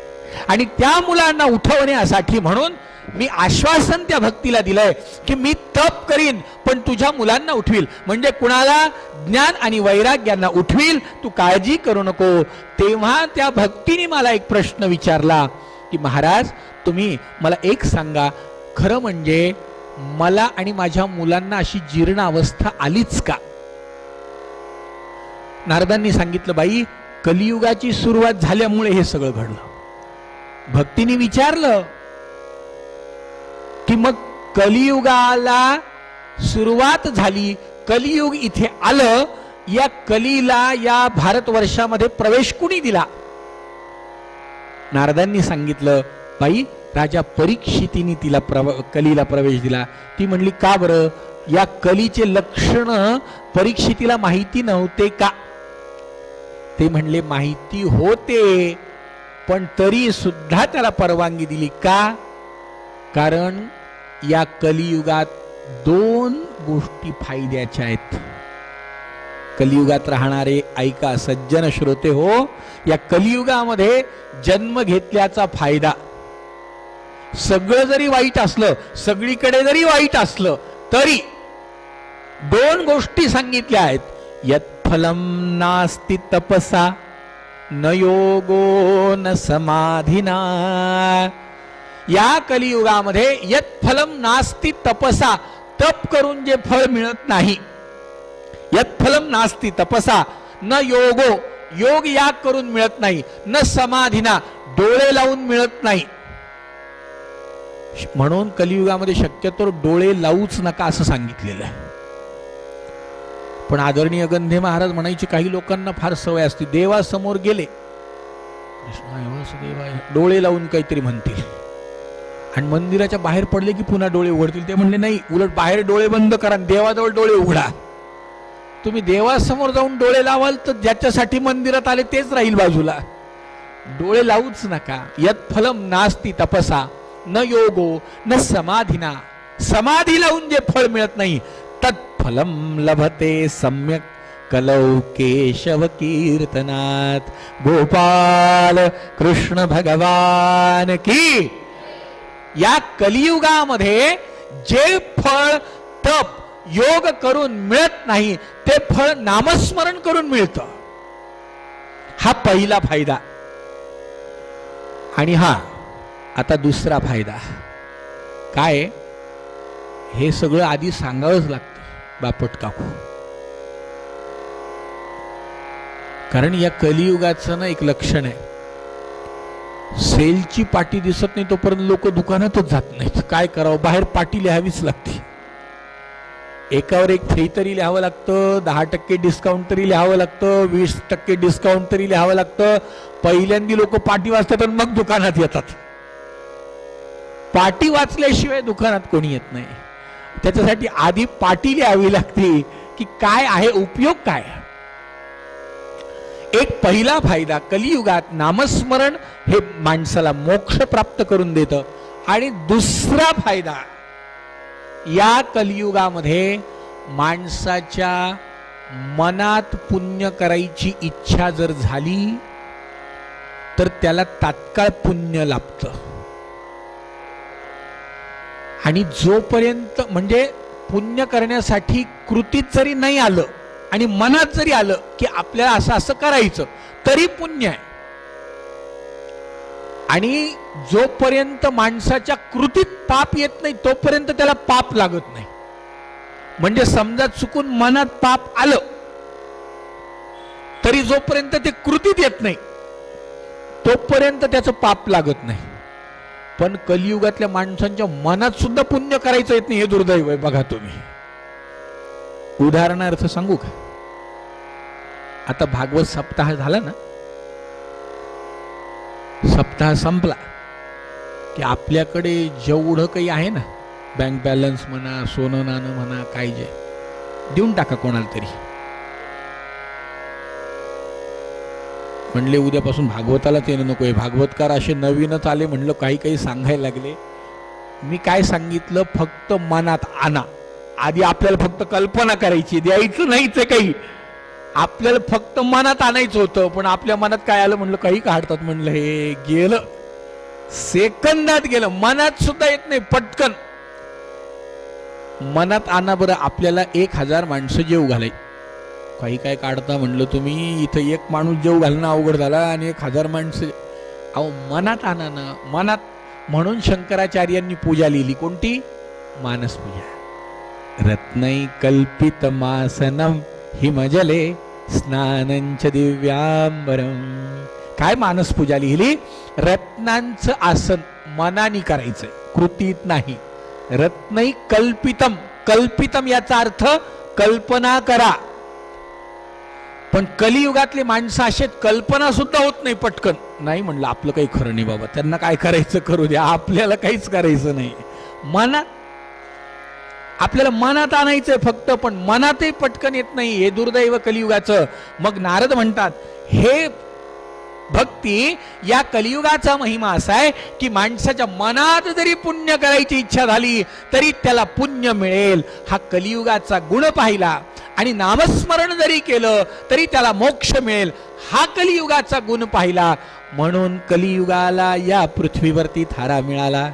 आणि त्या मुलांना उठवण्यासाठी म्हणून मी आश्वासन त्या भक्तीला दिलंय की मी तप करीन पण तुझ्या मुलांना उठवील, म्हणजे कुणाला ज्ञान आणि वैराग्यांना उठवील, तू काळजी करू नको. तेव्हा त्या भक्तीने मला एक प्रश्न विचारला की महाराज तुम्ही मला एक सांगा, खरं म्हणजे मला आणि माझ्या मुलांना अशी जीर्ण अवस्था आलीच का? नारदांनी सांगितलं, बाई कलियुगाची सुरुवात झाल्यामुळे हे सगळं घडलं. भक्तीने विचारलं की मग कलियुगाला सुरुवात झाली, कलियुग इथे आलं, या कलीला या भारतवर्षामध्ये प्रवेश कुणी दिला? नारदांनी सांगितलं, बाई राजा परीक्षितीने तिला कलीला प्रवेश दिला. ती म्हणली, का बरं? या कलीचे लक्षण परीक्षितीला माहिती नव्हते का? ते म्हणले, माहिती होते, पण तरी सुद्धा त्याला परवानगी दिली. का? कारण या कलियुगात 2 गोष्टी फायद्याच्या आहेत. कलियुगात राहणारे ऐका सज्जन श्रोते हो, या कलियुगामध्ये जन्म घेतल्याचा फायदा, सगळं जरी वाईट असलं, सगळीकडे जरी वाईट असलं तरी 2 गोष्टी सांगितल्या आहेत. यत् फलम नास्ति तपसा न योगो न समाधिना. या कलियुगामध्ये यत् फलम नास्ति तपसा, तप करून जे फळ मिळत नाही. यत् फलम नास्ति तपसा न योगो, योग याग करून मिळत नाही, न समाधिना, डोळे लावून मिळत नाही. म्हणून कलियुगामध्ये शक्यतो डोळे लावूच नका असं सांगितलेलं आहे. पण आदरणीय गंधे महाराज म्हणायचे, काही लोकांना फार सवय असते, देवासमोर गेले डोळे लावून काहीतरी म्हणतील, आणि मंदिराच्या बाहेर पडले की पुन्हा डोळे उघडतील. ते म्हणले, नाही, उलट बाहेर डोळे बंद करा, देवाजवळ डोळे उघडा. तुम्ही देवासमोर जाऊन डोळे लावाल तर ज्याच्यासाठी मंदिरात आले तेच राहील बाजूला. डोळे लावूच नका. यत् फलम नास्ति तपसा न योगो न समाधिना. समाधी लावून जे फळ मिळत नाही, तत्फलम लभते सम्यक कलौ केशव कीर्तनात. गोपाल कृष्ण भगवान की. या कलियुगामध्ये जे फळ तप योग करून मिळत नाही, ते फळ नामस्मरण करून मिळतं. हा पहिला फायदा. आणि हा आता दुसरा फायदा काय? हे सगळं आधी सांगावंच लागतं बापट काकू, कारण या कलियुगाचं ना एक लक्षण आहे, सेलची पाटी दिसत नाही तोपर्यंत लोक दुकानातच जात नाहीत. काय करावं, बाहेर पाटी लिहावीच लागते. एकावर एक फ्री तरी लिहावं लागतं, 10% डिस्काउंट तरी लिहावं लागतं, 20% डिस्काउंट तरी लिहावं लागतं. पहिल्यांदा लोक पाटी वाचतात आणि मग दुकानात येतात. पाटी वाचल्याशिवाय दुकानात कोणी येत नाही. त्याच्यासाठी आधी पाटी लिहावी लागते की काय आहे, उपयोग काय. एक पहिला फायदा, कलियुगात नामस्मरण हे माणसाला मोक्ष प्राप्त करून देतं. आणि दुसरा फायदा, या कलियुगामध्ये माणसाच्या मनात पुण्य करायची इच्छा जर झाली तर त्याला तात्काळ पुण्य लाभतं. आणि जोपर्यंत म्हणजे पुण्य करण्यासाठी कृतीत जरी नाही आलं आणि मनात जरी आलं की आपल्याला असं असं करायचं तरी पुण्य आहे. आणि जोपर्यंत माणसाच्या कृतीत पाप येत नाही तोपर्यंत त्याला पाप लागत नाही. म्हणजे समजा चुकून मनात पाप आलं तरी जोपर्यंत ते कृतीत येत नाही तोपर्यंत त्याचं पाप लागत नाही. पण कलियुगातल्या माणसांच्या मनात सुद्धा पुण्य करायचं येत नाही, हे दुर्दैव आहे. बघा तुम्ही, उदाहरणार्थ सांगू का? आता भागवत सप्ताह झाला ना, सप्ताह संपला की आपल्याकडे जेवढं काही आहे ना, बँक बॅलन्स म्हणा, सोनं नाणं म्हणा, काय जे देऊन टाका कोणाला तरी. म्हणले उद्यापासून भागवतालाच येणं नकोय, भागवतकार असे नवीनच आले. म्हणलं काही काही सांगायला लागले. मी काय सांगितलं, फक्त मनात आणा. आधी आपल्याला फक्त कल्पना करायची, द्यायचं नाहीच काही, आपल्याला फक्त मनात आणायचं होतं. पण आपल्या मनात काय आलं म्हणलं काही काढतात. म्हणलं हे गेलं, सेकंदात गेलं. मनात सुद्धा येत नाही, पटकन मनात आणा बरं. आपल्याला 1000 माणसं जेव घालाय, काही काय काढता म्हणलं तुम्ही. इथं एक माणूस जेव घालणं अवघड झाला आणि 1000 माणसं. अहो मनात आणा ना, मनात. म्हणून शंकराचार्यांनी पूजा लिहिली, कोणती? मानस पूजा. रत्नै कल्पित मासनम हिमजले स्नानंच दिव्यांबरम. काय मानस पूजा लिहिली? रत्नांचं आसन मनानी करायचंय, कृतीत नाही. रत्नै कल्पितम, कल्पितम याचा अर्थ कल्पना करा. पण कलियुगातले माणसं असे कल्पना सुद्धा होत नाही पटकन. नाही म्हणलं आपलं काही खरं नाही बाबा, त्यांना काय करायचं करू द्या, आपल्याला काहीच करायचं नाही. मनात, आपल्याला मनात आणायचंय फक्त, पण मनातही पटकन येत नाही. हे दुर्दैव कलियुगाचं. मग नारद म्हणतात, हे भक्ती या कलियुगाचा महिमा असा आहे की माणसाच्या मनात जरी पुण्य करायची इच्छा झाली तरी त्याला पुण्य मिळेल. हा कलियुगाचा गुण पाहिला. आणि नामस्मरण जरी केलं तरी त्याला मोक्ष मिळेल, हा कलियुगाचा गुण पाहिला. म्हणून कलियुगाला या पृथ्वीवरती थारा मिळाला.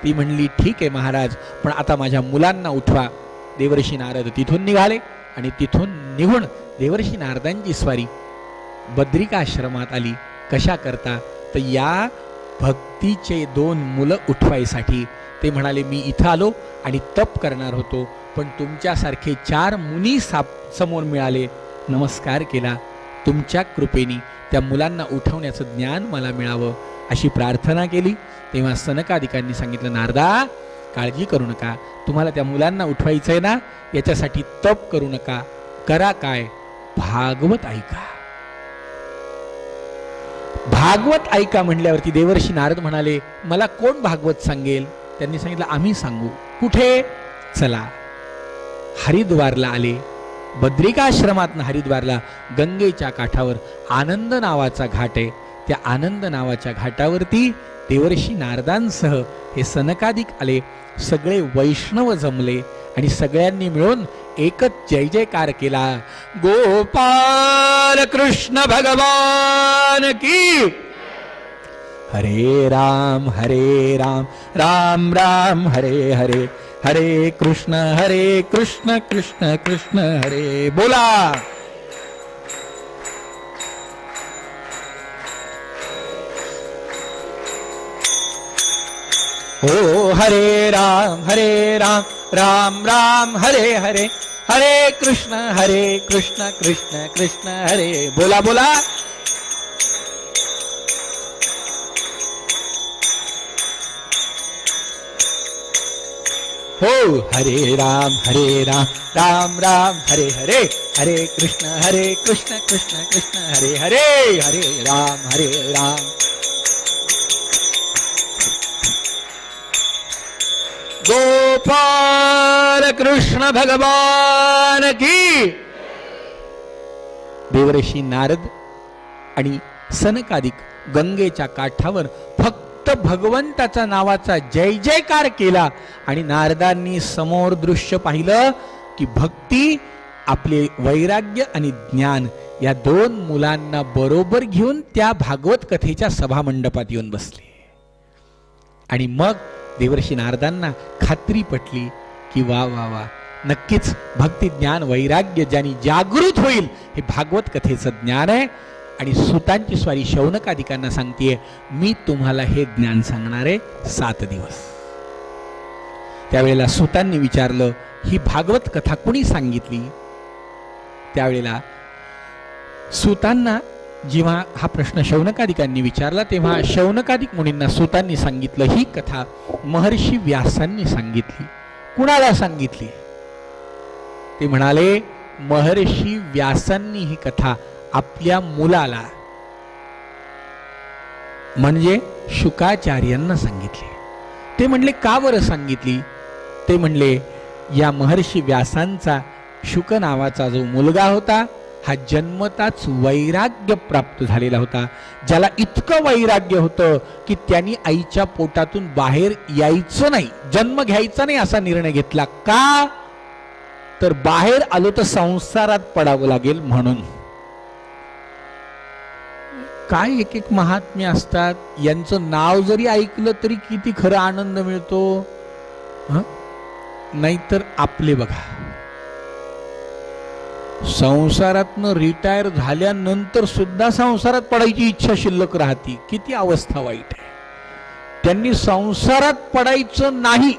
ती म्हणली ठीक आहे महाराज, पण आता माझ्या मुलांना उठवा. देवर्षी नारद तिथून निघाले आणि तिथून निघून देवर्षी नारदांची स्वारी बद्रिकाश्रमात आली. कशा करता? तर या भक्तीचे 2 मुलं उठवायसाठी. ते म्हणाले मी इथं आलो आणि तप करणार होतो, पण तुमच्यासारखे 4 मुनी समोर मिळाले, नमस्कार केला. तुमच्या कृपेने त्या मुलांना उठवण्याचं ज्ञान मला मिळावं अशी प्रार्थना केली. तेव्हा सनकादिकांनी सांगितलं, नारदा काळजी करू नका, तुम्हाला त्या मुलांना उठवायचं आहे ना, याच्यासाठी तप करू नका. करा काय? भागवत ऐका. भागवत ऐका म्हणल्यावरती देवर्षी नारद म्हणाले, मला कोण भागवत सांगेल? त्यांनी सांगितलं, आम्ही सांगू. कुठे? चला. हरिद्वारला आले. बद्रिकाश्रमातनं हरिद्वारला गंगेच्या काठावर आनंद नावाचा घाट आहे. त्या आनंद नावाच्या घाटावरती देवर्षी नारदांसह हे सनकादिक आले. सगळे वैष्णव जमले आणि सगळ्यांनी मिळून एकच जय जयकार केला. गोपाल कृष्ण भगवान की. हरे राम राम राम हरे हरे, हरे कृष्ण कृष्ण कृष्ण हरे. बोला. हो हरे राम राम राम हरे हरे, हरे कृष्ण कृष्ण कृष्ण हरे. बोला बोला. हो हरे राम राम राम हरे हरे, हरे कृष्ण कृष्ण कृष्ण हरे हरे, हरे राम. गोपाल कृष्ण भगवान की. देवर्षी नारद आणि सनकादिक गंगेच्या काठावर फक्त फक्त भगवंताचा नावाचा जय जयकार केला आणि नारदांनी समोर दृश्य पाहिलं की भक्ती, आपले वैराग्य आणि ज्ञान या दोन मुलांना बरोबर घेऊन त्या भागवत कथेच्या सभामंडपात येऊन बसले. आणि मग देवर्षी नारदांना खात्री पटली की वा वा वा, नक्कीच भक्ती, ज्ञान, वैराग्य ज्यांनी जागृत होईल हे भागवत कथेचं ज्ञान आहे. आणि सुतांची स्वारी शौनकादिकांना सांगतेय, मी तुम्हाला हे ज्ञान सांगणारे 7 दिवस. त्यावेळेला सुतांनी विचारलं, ही भागवत कथा कुणी सांगितली? त्यावेळेला सुतांना जेव्हा हा प्रश्न शौनकादिकांनी विचारला तेव्हा शौनकादिक मुनींना सुतांनी सांगितलं, ही कथा महर्षी व्यासांनी सांगितली. कुणाला सांगितली? ते म्हणाले, महर्षी व्यासांनी ही कथा आपल्या मुलाला म्हणजे शुकाचार्यांना सांगितली. ते म्हणले, का बरं सांगितली? ते म्हणले, या महर्षी व्यासांचा शुक नावाचा जो मुलगा होता हा जन्मताच वैराग्य प्राप्त झालेला होता, ज्याला इतकं वैराग्य होतं की त्यांनी आईच्या पोटातून बाहेर यायचं नाही, जन्म घ्यायचा नाही असा निर्णय घेतला. का? तर बाहेर आलो तर संसारात पडावं लागेल म्हणून. काय एक एक महात्म्य असतात, यांचं नाव जरी ऐकलं तरी किती खरं आनंद मिळतो. नाहीतर आपले बघा, संसारातनं रिटायर झाल्यानंतर सुद्धा संसारात पडायची इच्छा शिल्लक राहती. किती अवस्था वाईट आहे. त्यांनी संसारात पडायचं नाही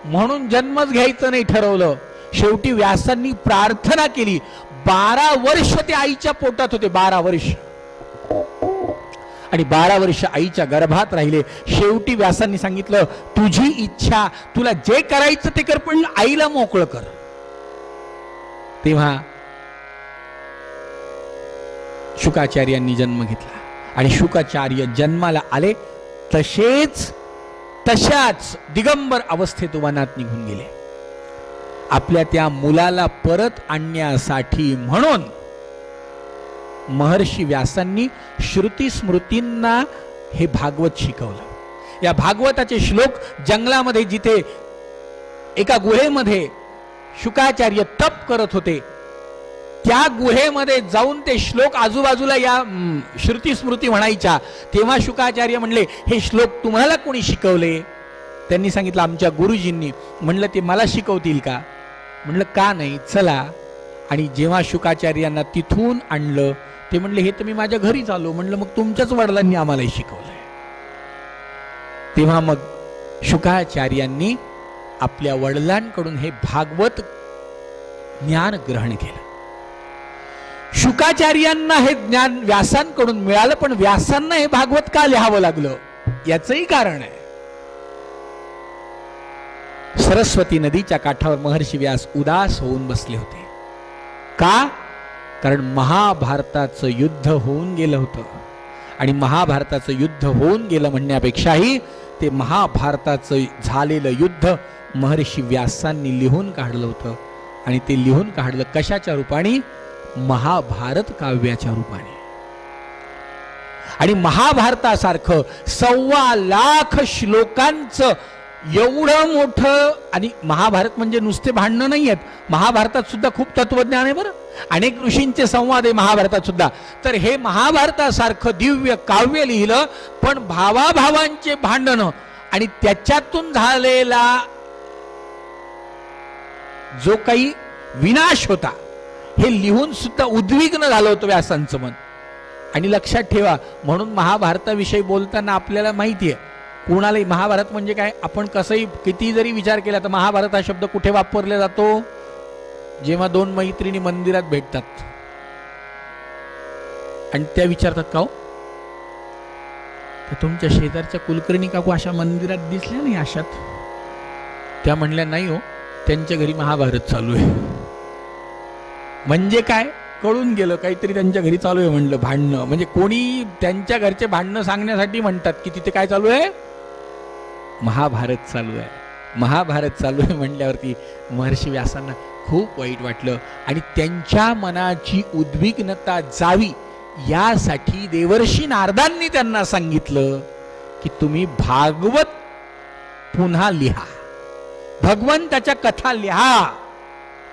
म्हणून जन्मच घ्यायचं नाही ठरवलं. शेवटी व्यासांनी प्रार्थना केली. 12 वर्ष ते आईच्या पोटात होते, 12 वर्ष, आणि 12 वर्ष आईच्या गर्भात राहिले. शेवटी व्यासांनी सांगितलं, तुझी इच्छा, तुला जे करायचं ते कर, पण आईला मोकळं कर. तेव्हा शुकाचार्यांनी जन्म घेतला आणि शुकाचार्य जन्माला आले तशाच दिगंबर अवस्थेत वनात निघून गेले. आपल्या त्या मुलाला परत आणण्यासाठी म्हणून महर्षी व्यासांनी श्रुती स्मृतींना हे भागवत शिकवलं. या भागवताचे श्लोक जंगलामध्ये, जिथे एका गुहेमध्ये शुकाचार्य तप करत होते, त्या गुहेमध्ये जाऊन ते श्लोक आजूबाजूला या श्रुती स्मृती म्हणायच्या. तेव्हा शुकाचार्य म्हणले, हे श्लोक तुम्हाला कोणी शिकवले? त्यांनी सांगितलं, आमच्या गुरुजींनी. म्हणलं, ते मला शिकवतील का? म्हणलं, का नाही, चला. आणि जेव्हा शुकाचार्यांना तिथून आणलं ते म्हणले, हे तर मी माझ्या घरीच आलो. म्हणलं, मग तुमच्याच वडिलांनी आम्हालाही शिकवलंय. तेव्हा मग शुकाचार्यांनी आपल्या वडिलांकडून हे भागवत ज्ञान ग्रहण केलं. शुकाचार्यांना हे ज्ञान व्यासांकडून मिळालं, पण व्यासांना हे भागवत का लिहावं लागलं याचंही कारण आहे. सरस्वती नदीच्या काठावर महर्षी व्यास उदास होऊन बसले होते. का? कारण महाभारताचं युद्ध होऊन गेलं होतं. आणि महाभारताचं युद्ध होऊन गेलं म्हणण्यापेक्षाही ते महाभारताचं झालेलं युद्ध महर्षी व्यासांनी लिहून काढलं होतं. आणि ते लिहून काढलं कशाच्या रूपाने? महाभारत काव्याच्या रूपाने. आणि महाभारतासारखं 1.25 लाख श्लोकांचं एवढं मोठं, आणि महाभारत म्हणजे नुसते भांडणं नाही आहेत, महाभारतात सुद्धा खूप तत्वज्ञान आहे बरं. अनेक ऋषींचे संवाद आहे महाभारतात सुद्धा. तर हे महाभारतासारखं दिव्य काव्य लिहिलं, पण भावाभावांचे भांडणं आणि त्याच्यातून झालेला जो काही विनाश होता हे लिहून सुद्धा उद्विग्न झालं होतं व्यासांचं मन. आणि लक्षात ठेवा, म्हणून महाभारताविषयी बोलताना आपल्याला माहिती आहे, कुणालाही महाभारत म्हणजे काय, आपण कसंही किती जरी विचार केला तर महाभारत हा शब्द कुठे वापरला जातो? जेव्हा 2 मैत्रिणी मंदिरात भेटतात आणि त्या विचारतात, का हो तुमच्या शेजारच्या कुलकर्णी काकू अशा मंदिरात दिसल्या नाही अशात? त्या म्हणल्या, नाही हो, त्यांच्या घरी महाभारत चालू आहे. म्हणजे काय? कळून गेलं काहीतरी त्यांच्या घरी चालू आहे. म्हणलं भांडणं म्हणजे कोणी त्यांच्या घरचे भांडणं सांगण्यासाठी म्हणतात की तिथे काय चालू आहे? महाभारत चालू आहे. महाभारत चालू आहे म्हणल्यावरती महर्षी व्यासांना खूप वाईट वाटलं. आणि त्यांच्या मनाची उद्विग्नता जावी यासाठी देवर्षी नारदांनी त्यांना सांगितलं की तुम्ही भागवत पुन्हा लिहा, भगवंताच्या कथा लिहा,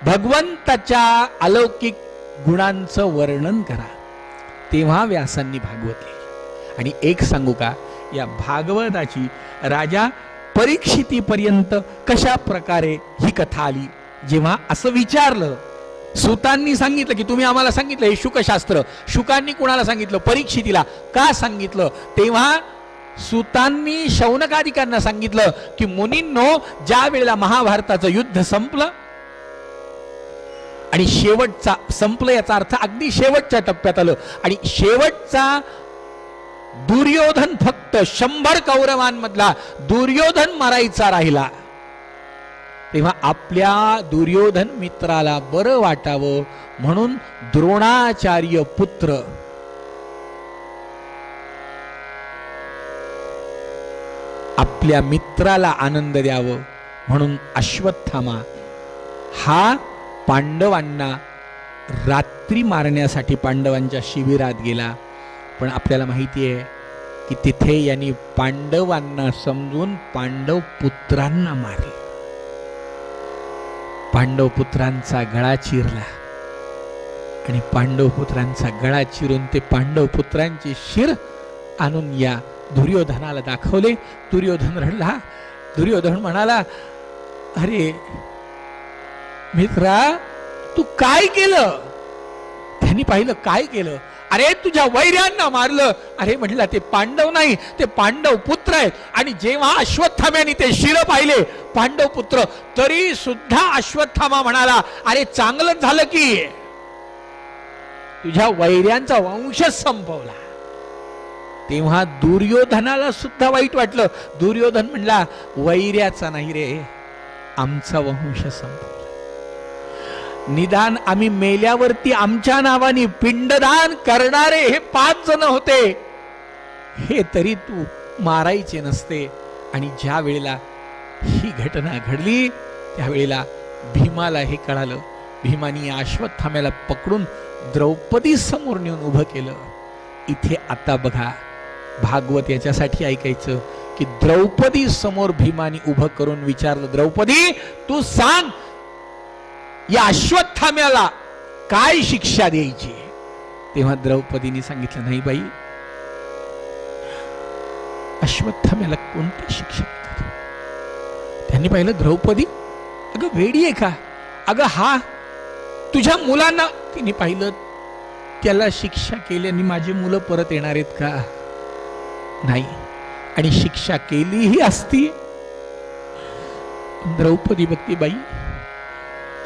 भगवंताच्या अलौकिक गुणांचं वर्णन करा. तेव्हा व्यासांनी भागवत लिहिलं. आणि एक सांगू का, या भागवताची राजा परीक्षितीपर्यंत कशा प्रकारे ही कथा आली. जेव्हा असं विचारलं, सूतांनी सांगितलं की तुम्ही आम्हाला सांगितलं हे शुकशास्त्र, शुकांनी कुणाला सांगितलं, परीक्षितीला का सांगितलं. तेव्हा सूतांनी शौनकादिकांना सांगितलं की मुनींनो, ज्या वेळेला महाभारताचं युद्ध संपलं आणि शेवटचा संपलं याचा अर्थ अगदी शेवटच्या टप्प्यात आलं आणि शेवटचा दुर्योधन फक्त 100 कौरवांमधला दुर्योधन मारायचा राहिला, तेव्हा आपल्या दुर्योधन मित्राला बरं वाटावं म्हणून द्रोणाचार्य पुत्र आपल्या मित्राला आनंद द्यावं म्हणून अश्वत्थामा हा पांडवांना रात्री मारण्यासाठी पांडवांच्या शिबिरात गेला. पण आपल्याला माहिती आहे की तिथे यांनी पांडवांना समजून पांडव पुत्रांना मारले. पांडव पुत्रांचा गळा चिरला आणि पांडव पुत्रांचा गळा चिरून ते पांडव पुत्रांचे शिर आणून या दुर्योधनाला दाखवले. दुर्योधन रडला. दुर्योधन म्हणाला, अरे मित्रा, तू काय केलं. त्यांनी पाहिलं काय केलं. अरे तुझ्या वैऱ्यांना मारलं. अरे म्हटलं ते पांडव नाही, ते पांडव पुत्र आहेत. आणि जेव्हा अश्वत्थाम्याने ते शिर पाहिले पांडव पुत्र, तरी सुद्धा अश्वत्थामा म्हणाला, अरे चांगलं झालं की तुझ्या वैऱ्यांचा वंशच संपवला. तेव्हा दुर्योधनाला सुद्धा वाईट वाटलं. दुर्योधन म्हणला, वैऱ्याचा नाही रे, आमचा वंश संपवला. निदान आम्ही मेल्यावरती आमच्या नावाने पिंडदान करणारे हे 5 जण होते, हे तरी तू मारायचे नसते. आणि ज्या वेळेला ही घटना घडली त्यावेळेला भीमाला हे कळालं. भीमानी अश्वत्थाम्याला पकडून द्रौपदी समोर नेऊन उभं केलं. इथे आता बघा, भागवत याच्यासाठी ऐकायचं की द्रौपदी समोर भीमानी उभं करून विचारलं, द्रौपदी तू सांग या अश्वत्थाम्याला काय शिक्षा द्यायची. तेव्हा द्रौपदीने सांगितलं, नाही बाई, अश्वत्थाम्याला कोणती शिक्षा देतात. त्यांनी पाहिलं, द्रौपदी अगं वेडी आहे का, अगं हा तुझ्या मुलांना. तिने पाहिलं, त्याला शिक्षा केल्याने माझी मुलं परत येणार आहेत का, नाही. आणि शिक्षा केलीही असती. द्रौपदी बघती, बाई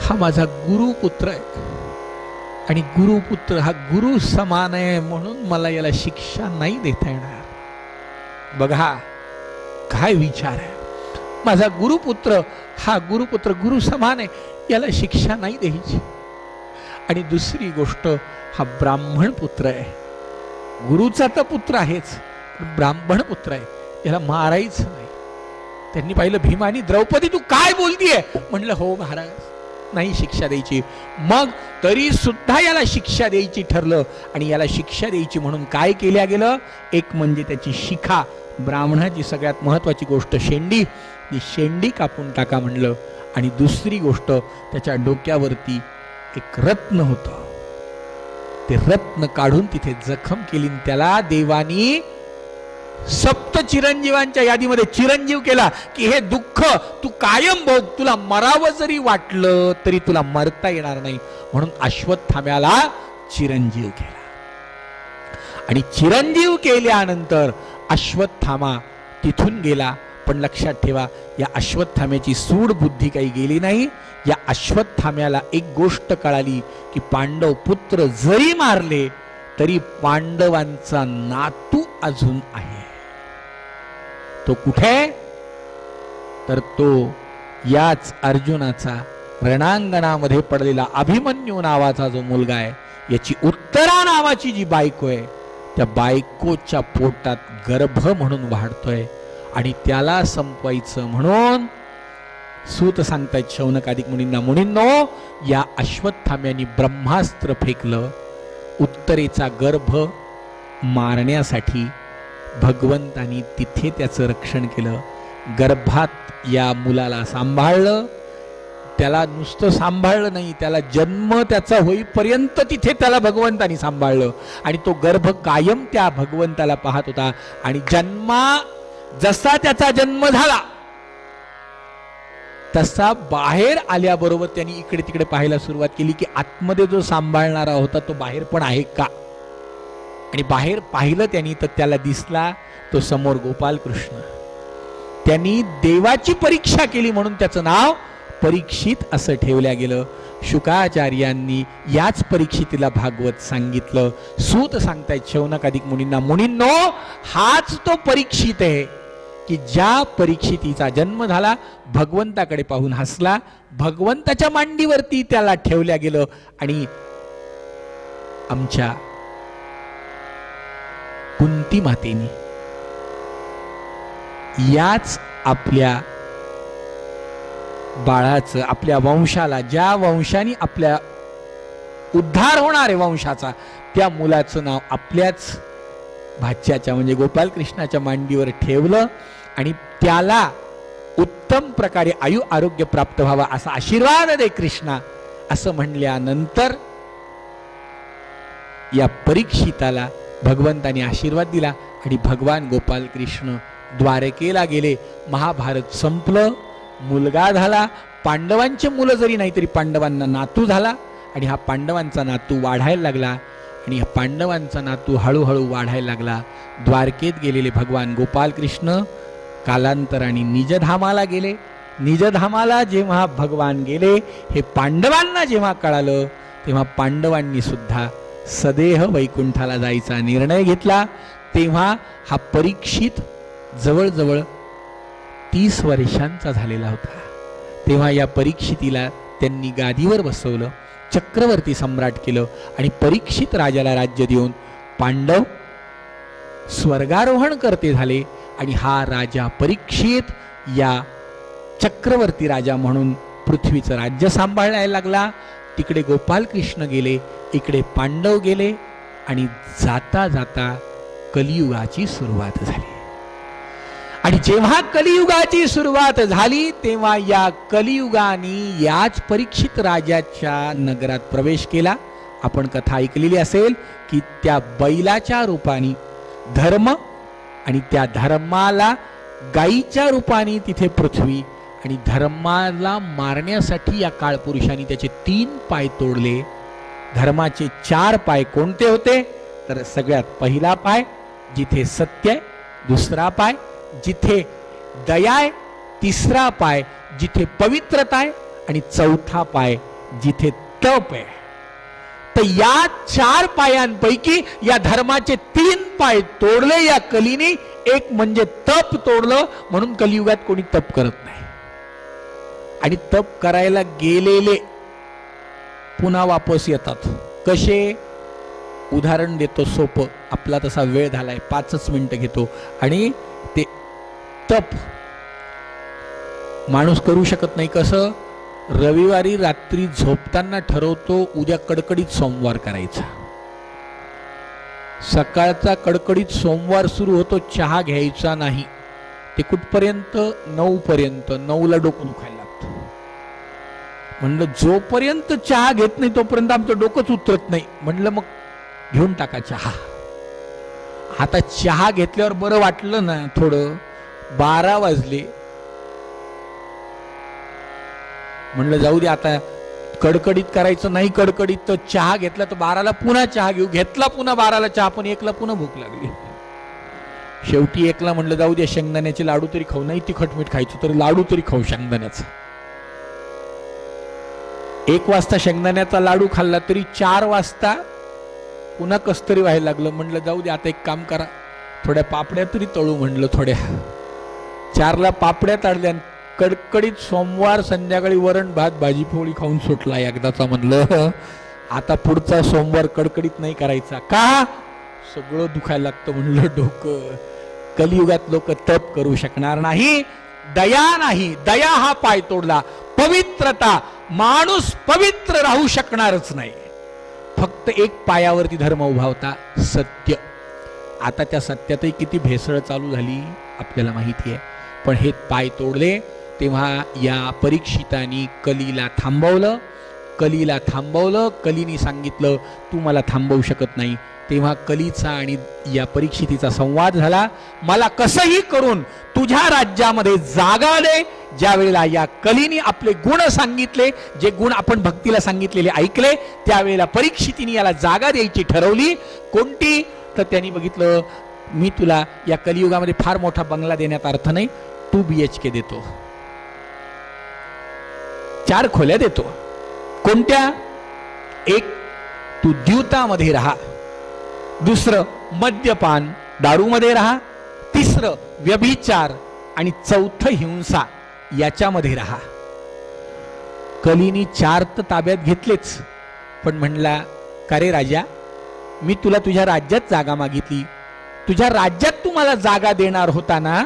हा माझा गुरुपुत्र आहे आणि गुरुपुत्र हा गुरु समान आहे म्हणून मला याला शिक्षा नाही देता येणार. बघा काय विचार आहे. माझा गुरुपुत्र हा गुरुपुत्र गुरु समान आहे, याला शिक्षा नाही द्यायची. आणि दुसरी गोष्ट, हा ब्राह्मण पुत्र आहे, गुरुचा तर पुत्र आहेच, ब्राह्मण पुत्र आहे, याला मारायचं नाही. त्यांनी पाहिलं भीमानी, द्रौपदी तू काय बोलतीये. म्हणलं, हो महाराज, नाही शिक्षा द्यायची. मग तरी सुद्धा याला शिक्षा द्यायची ठरलं. आणि याला शिक्षा द्यायची म्हणून काय केल्या गेलं, एक म्हणजे त्याची शिखा, ब्राह्मणाची सगळ्यात महत्वाची गोष्ट शेंडी, ती शेंडी कापून टाका म्हणलं. आणि दुसरी गोष्ट, त्याच्या डोक्यावरती एक रत्न होतं, ते रत्न काढून तिथे जखम केली. त्याला देवानी 7 चिरंजीवांच्या यादीमध्ये चिरंजीव केला की हे दुःख तू कायम भोग, तुला मरावं जरी वाटलं तरी तुला मरता येणार नाही. म्हणून अश्वत्थाम्याला चिरंजीव केला. आणि चिरंजीव केल्यानंतर अश्वत्थामा तिथून गेला. पण लक्षात ठेवा, या अश्वत्थाम्याची सूड बुद्धी काही गेली नाही. या अश्वत्थाम्याला एक गोष्ट कळाली की पांडव पुत्र जरी मारले तरी पांडवांचा नातू अजून आहे. तो कुठे, तर तो याच अर्जुनाचा रणांगणामध्ये पडलेला अभिमन्यू नावाचा जो मुलगा आहे, याची उत्तरा नावाची जी बायको आहे, त्या बायकोच्या पोटात गर्भ म्हणून वाढतोय. आणि त्याला संपवायचं म्हणून सूत सांगतायत शौनकादिक मुनींना, मुनींनो या अश्वत्थाम्याने ब्रह्मास्त्र फेकलं उत्तरेचा गर्भ मारण्यासाठी. भगवंतानी तिथे त्याचं रक्षण केलं. गर्भात या मुलाला सांभाळलं. त्याला नुसतं सांभाळलं नाही, त्याला जन्म त्याचा होईपर्यंत तिथे त्याला भगवंतानी सांभाळलं. आणि तो गर्भ कायम त्या भगवंताला पाहत होता. आणि जसा त्याचा जन्म झाला तसा बाहेर आल्याबरोबर त्यांनी इकडे तिकडे पाहायला सुरुवात केली की आतमध्ये जो सांभाळणारा होता तो बाहेर पण आहे का. आणि बाहेर पाहिलं त्यांनी तर त्याला दिसला तो समोर गोपाल कृष्ण. त्यांनी देवाची परीक्षा केली म्हणून त्याचं नाव परीक्षित असं ठेवल्या गेलं. शुकाचार्यांनी याच परीक्षितीला भागवत सांगितलं. सूत सांगतायत शौनकादिक मुनींना, मुनींनो हाच तो परीक्षित आहे की ज्या परीक्षितीचा जन्म झाला, भगवंताकडे पाहून हसला, भगवंताच्या मांडीवरती त्याला ठेवल्या गेलं. आणि आमच्या कुंती मातेनी याच आपल्या बाळाचं, आपल्या वंशाला, ज्या वंशाने आपल्या उद्धार होणार आहे वंशाचा, त्या मुलाचं नाव आपल्याच भाच्याच्या म्हणजे गोपाल कृष्णाच्या मांडीवर ठेवलं. आणि त्याला उत्तम प्रकारे आयु आरोग्य प्राप्त व्हावा असा आशीर्वाद दे कृष्णा असं म्हणल्यानंतर या परीक्षिताला भगवंताने आशीर्वाद दिला. आणि भगवान गोपाल कृष्ण द्वारकेला गेले. महाभारत संपलं, मुलगा झाला. पांडवांचे मुलं जरी नाही तरी पांडवांना नातू झाला. आणि हा पांडवांचा नातू वाढायला लागला. आणि हा पांडवांचा नातू हळूहळू वाढायला लागला. द्वारकेत गेलेले भगवान गोपाल कृष्ण कालांतराने निजधामाला गेले. निजधामाला जेव्हा भगवान गेले, हे पांडवांना जेव्हा कळालं तेव्हा पांडवांनी सुद्धा सदेह वैकुंठाला जायचा निर्णय घेतला. तेव्हा हा परीक्षित जवळजवळ 30 वर्षांचा झालेला होता. तेव्हा या परीक्षितीला त्यांनी गादीवर बसवलं, चक्रवर्ती सम्राट केलं. आणि परीक्षित राजाला राज्य देऊन पांडव स्वर्गारोहण करते झाले. आणि हा राजा परीक्षित या चक्रवर्ती राजा म्हणून पृथ्वीचं राज्य सांभाळायला लागला. तिकडे गोपाल कृष्ण गेले, इकडे पांडव गेले. आणि जाता जाता कलियुगाची सुरुवात झाली. आणि जेव्हा कलियुगाची सुरुवात झाली तेव्हा या कलियुगाने याच परीक्षित राजाच्या नगरात प्रवेश केला. आपण कथा ऐकलेली असेल की त्या बैलाच्या रूपाने धर्म, आणि त्या धर्माला गाईच्या रूपाने तिथे पृथ्वी, आणि धर्माला मारण्यासाठी या काळपुरुषांनी त्याचे 3 पाय तोडले. धर्माचे 4 पाय कोणते होते तर सगळ्यात पहिला पाय जिथे सत्य आहे, दुसरा पाय जिथे दया आहे, तिसरा पाय जिथे पवित्रता आहे, आणि चौथा पाय जिथे तप आहे. तर या 4 पायांपैकी या धर्माचे 3 पाय तोडले या कलीने. एक म्हणजे तप तोडलं, म्हणून कलियुगात कोणी तप करत नाही. आणि तप करायला गेलेले पुन्हा वापस येतात. कसे? उदाहरण देतो सोपं, आपला तसा वेळ झालाय, 5च मिनिटं घेतो. आणि ते तप माणूस करू शकत नाही. कसं? रविवारी रात्री झोपताना ठरवतो उद्या कडकडीत सोमवार करायचा. सकाळचा कडकडीत सोमवार सुरू होतो, चहा घ्यायचा नाही. ते कुठपर्यंत? 9 पर्यंत. 9ला डोकं दुखायला लागतं. म्हणलं जोपर्यंत चहा घेत नाही तोपर्यंत आमचं डोकंच उतरत नाही. म्हणलं मग घेऊन टाका चहा. आता चहा घेतल्यावर बरं वाटलं ना थोडं. 12 वाजले. म्हणलं जाऊ दे आता, कडकडीत करायचं नाही. कडकडीत तर चहा घेतला तर 12ला पुन्हा चहा घेऊ. घेतला पुन्हा 12ला चहा, पण 1ला पुन्हा भूक लागली. शेवटी 1ला म्हणलं जाऊ दे, शेंगदाण्याचे लाडू तरी खाऊ. नाही तिखट मीठ खायचं तर लाडू तरी खाऊ शेंगदाण्याचा. 1 वाजता शेंगदाण्याचा लाडू खाल्ला तरी 4 वाजता पुन्हा कस्तरी व्हायला लागलं. म्हणलं जाऊ दे आता, एक काम करा, थोड्या पापड्या तरी तळू. म्हणलं थोड्या. 4ला पापड्या तळल्या. कडकडीत सोमवार संध्याकाळी वरण भात भाजी पोळी खाऊन सुटला एकदाचा. म्हणलं आता पुढचा सोमवार कडकडीत नाही करायचा. का? सगळं दुखायला लागतं. म्हणलं डोकं. कलियुगात लोक तप करू शकणार नाही, दया नाही. दया हा पाय तोडला. पवित्रता, माणूस पवित्र राहू शकणारच नाही. फक्त एक पायावरती धर्म उभा होता, सत्य. आता त्या सत्यातही किती भेसळ चालू झाली आपल्याला माहिती आहे. पण हे पाय तोडले तेव्हा या परीक्षितांनी कलीला थांबवलं. कलीने सांगितलं तू मला थांबवू शकत नाही. तेव्हा कलीचा आणि या परीक्षितीचा संवाद झाला. मला कसंही करून तुझ्या राज्यामध्ये जागा दे. ज्या वेळेला या कलीने आपले गुण सांगितले, जे गुण आपण भक्तीला सांगितलेले ऐकले, त्यावेळेला परीक्षितीने याला जागा द्यायची ठरवली. कोणती? तर त्यांनी बघितलं मी तुला या कलियुगामध्ये फार मोठा बंगला देण्यात अर्थ नाही, 2 BHK देतो, 4 खोल्या देतो. कोणत्या? एक, तू द्यूतामध्ये राहा. दुसरं, मद्यपान दारूमध्ये राहा. तिसरं, व्यभिचार. आणि चौथं, हिंसा याच्यामध्ये राहा. कलीनी 4 तर ताब्यात घेतलेच, पण म्हणला का रे राजा, मी तुला तुझ्या राज्यात जागा मागितली, तुझ्या राज्यात तू मला जागा देणार होता ना,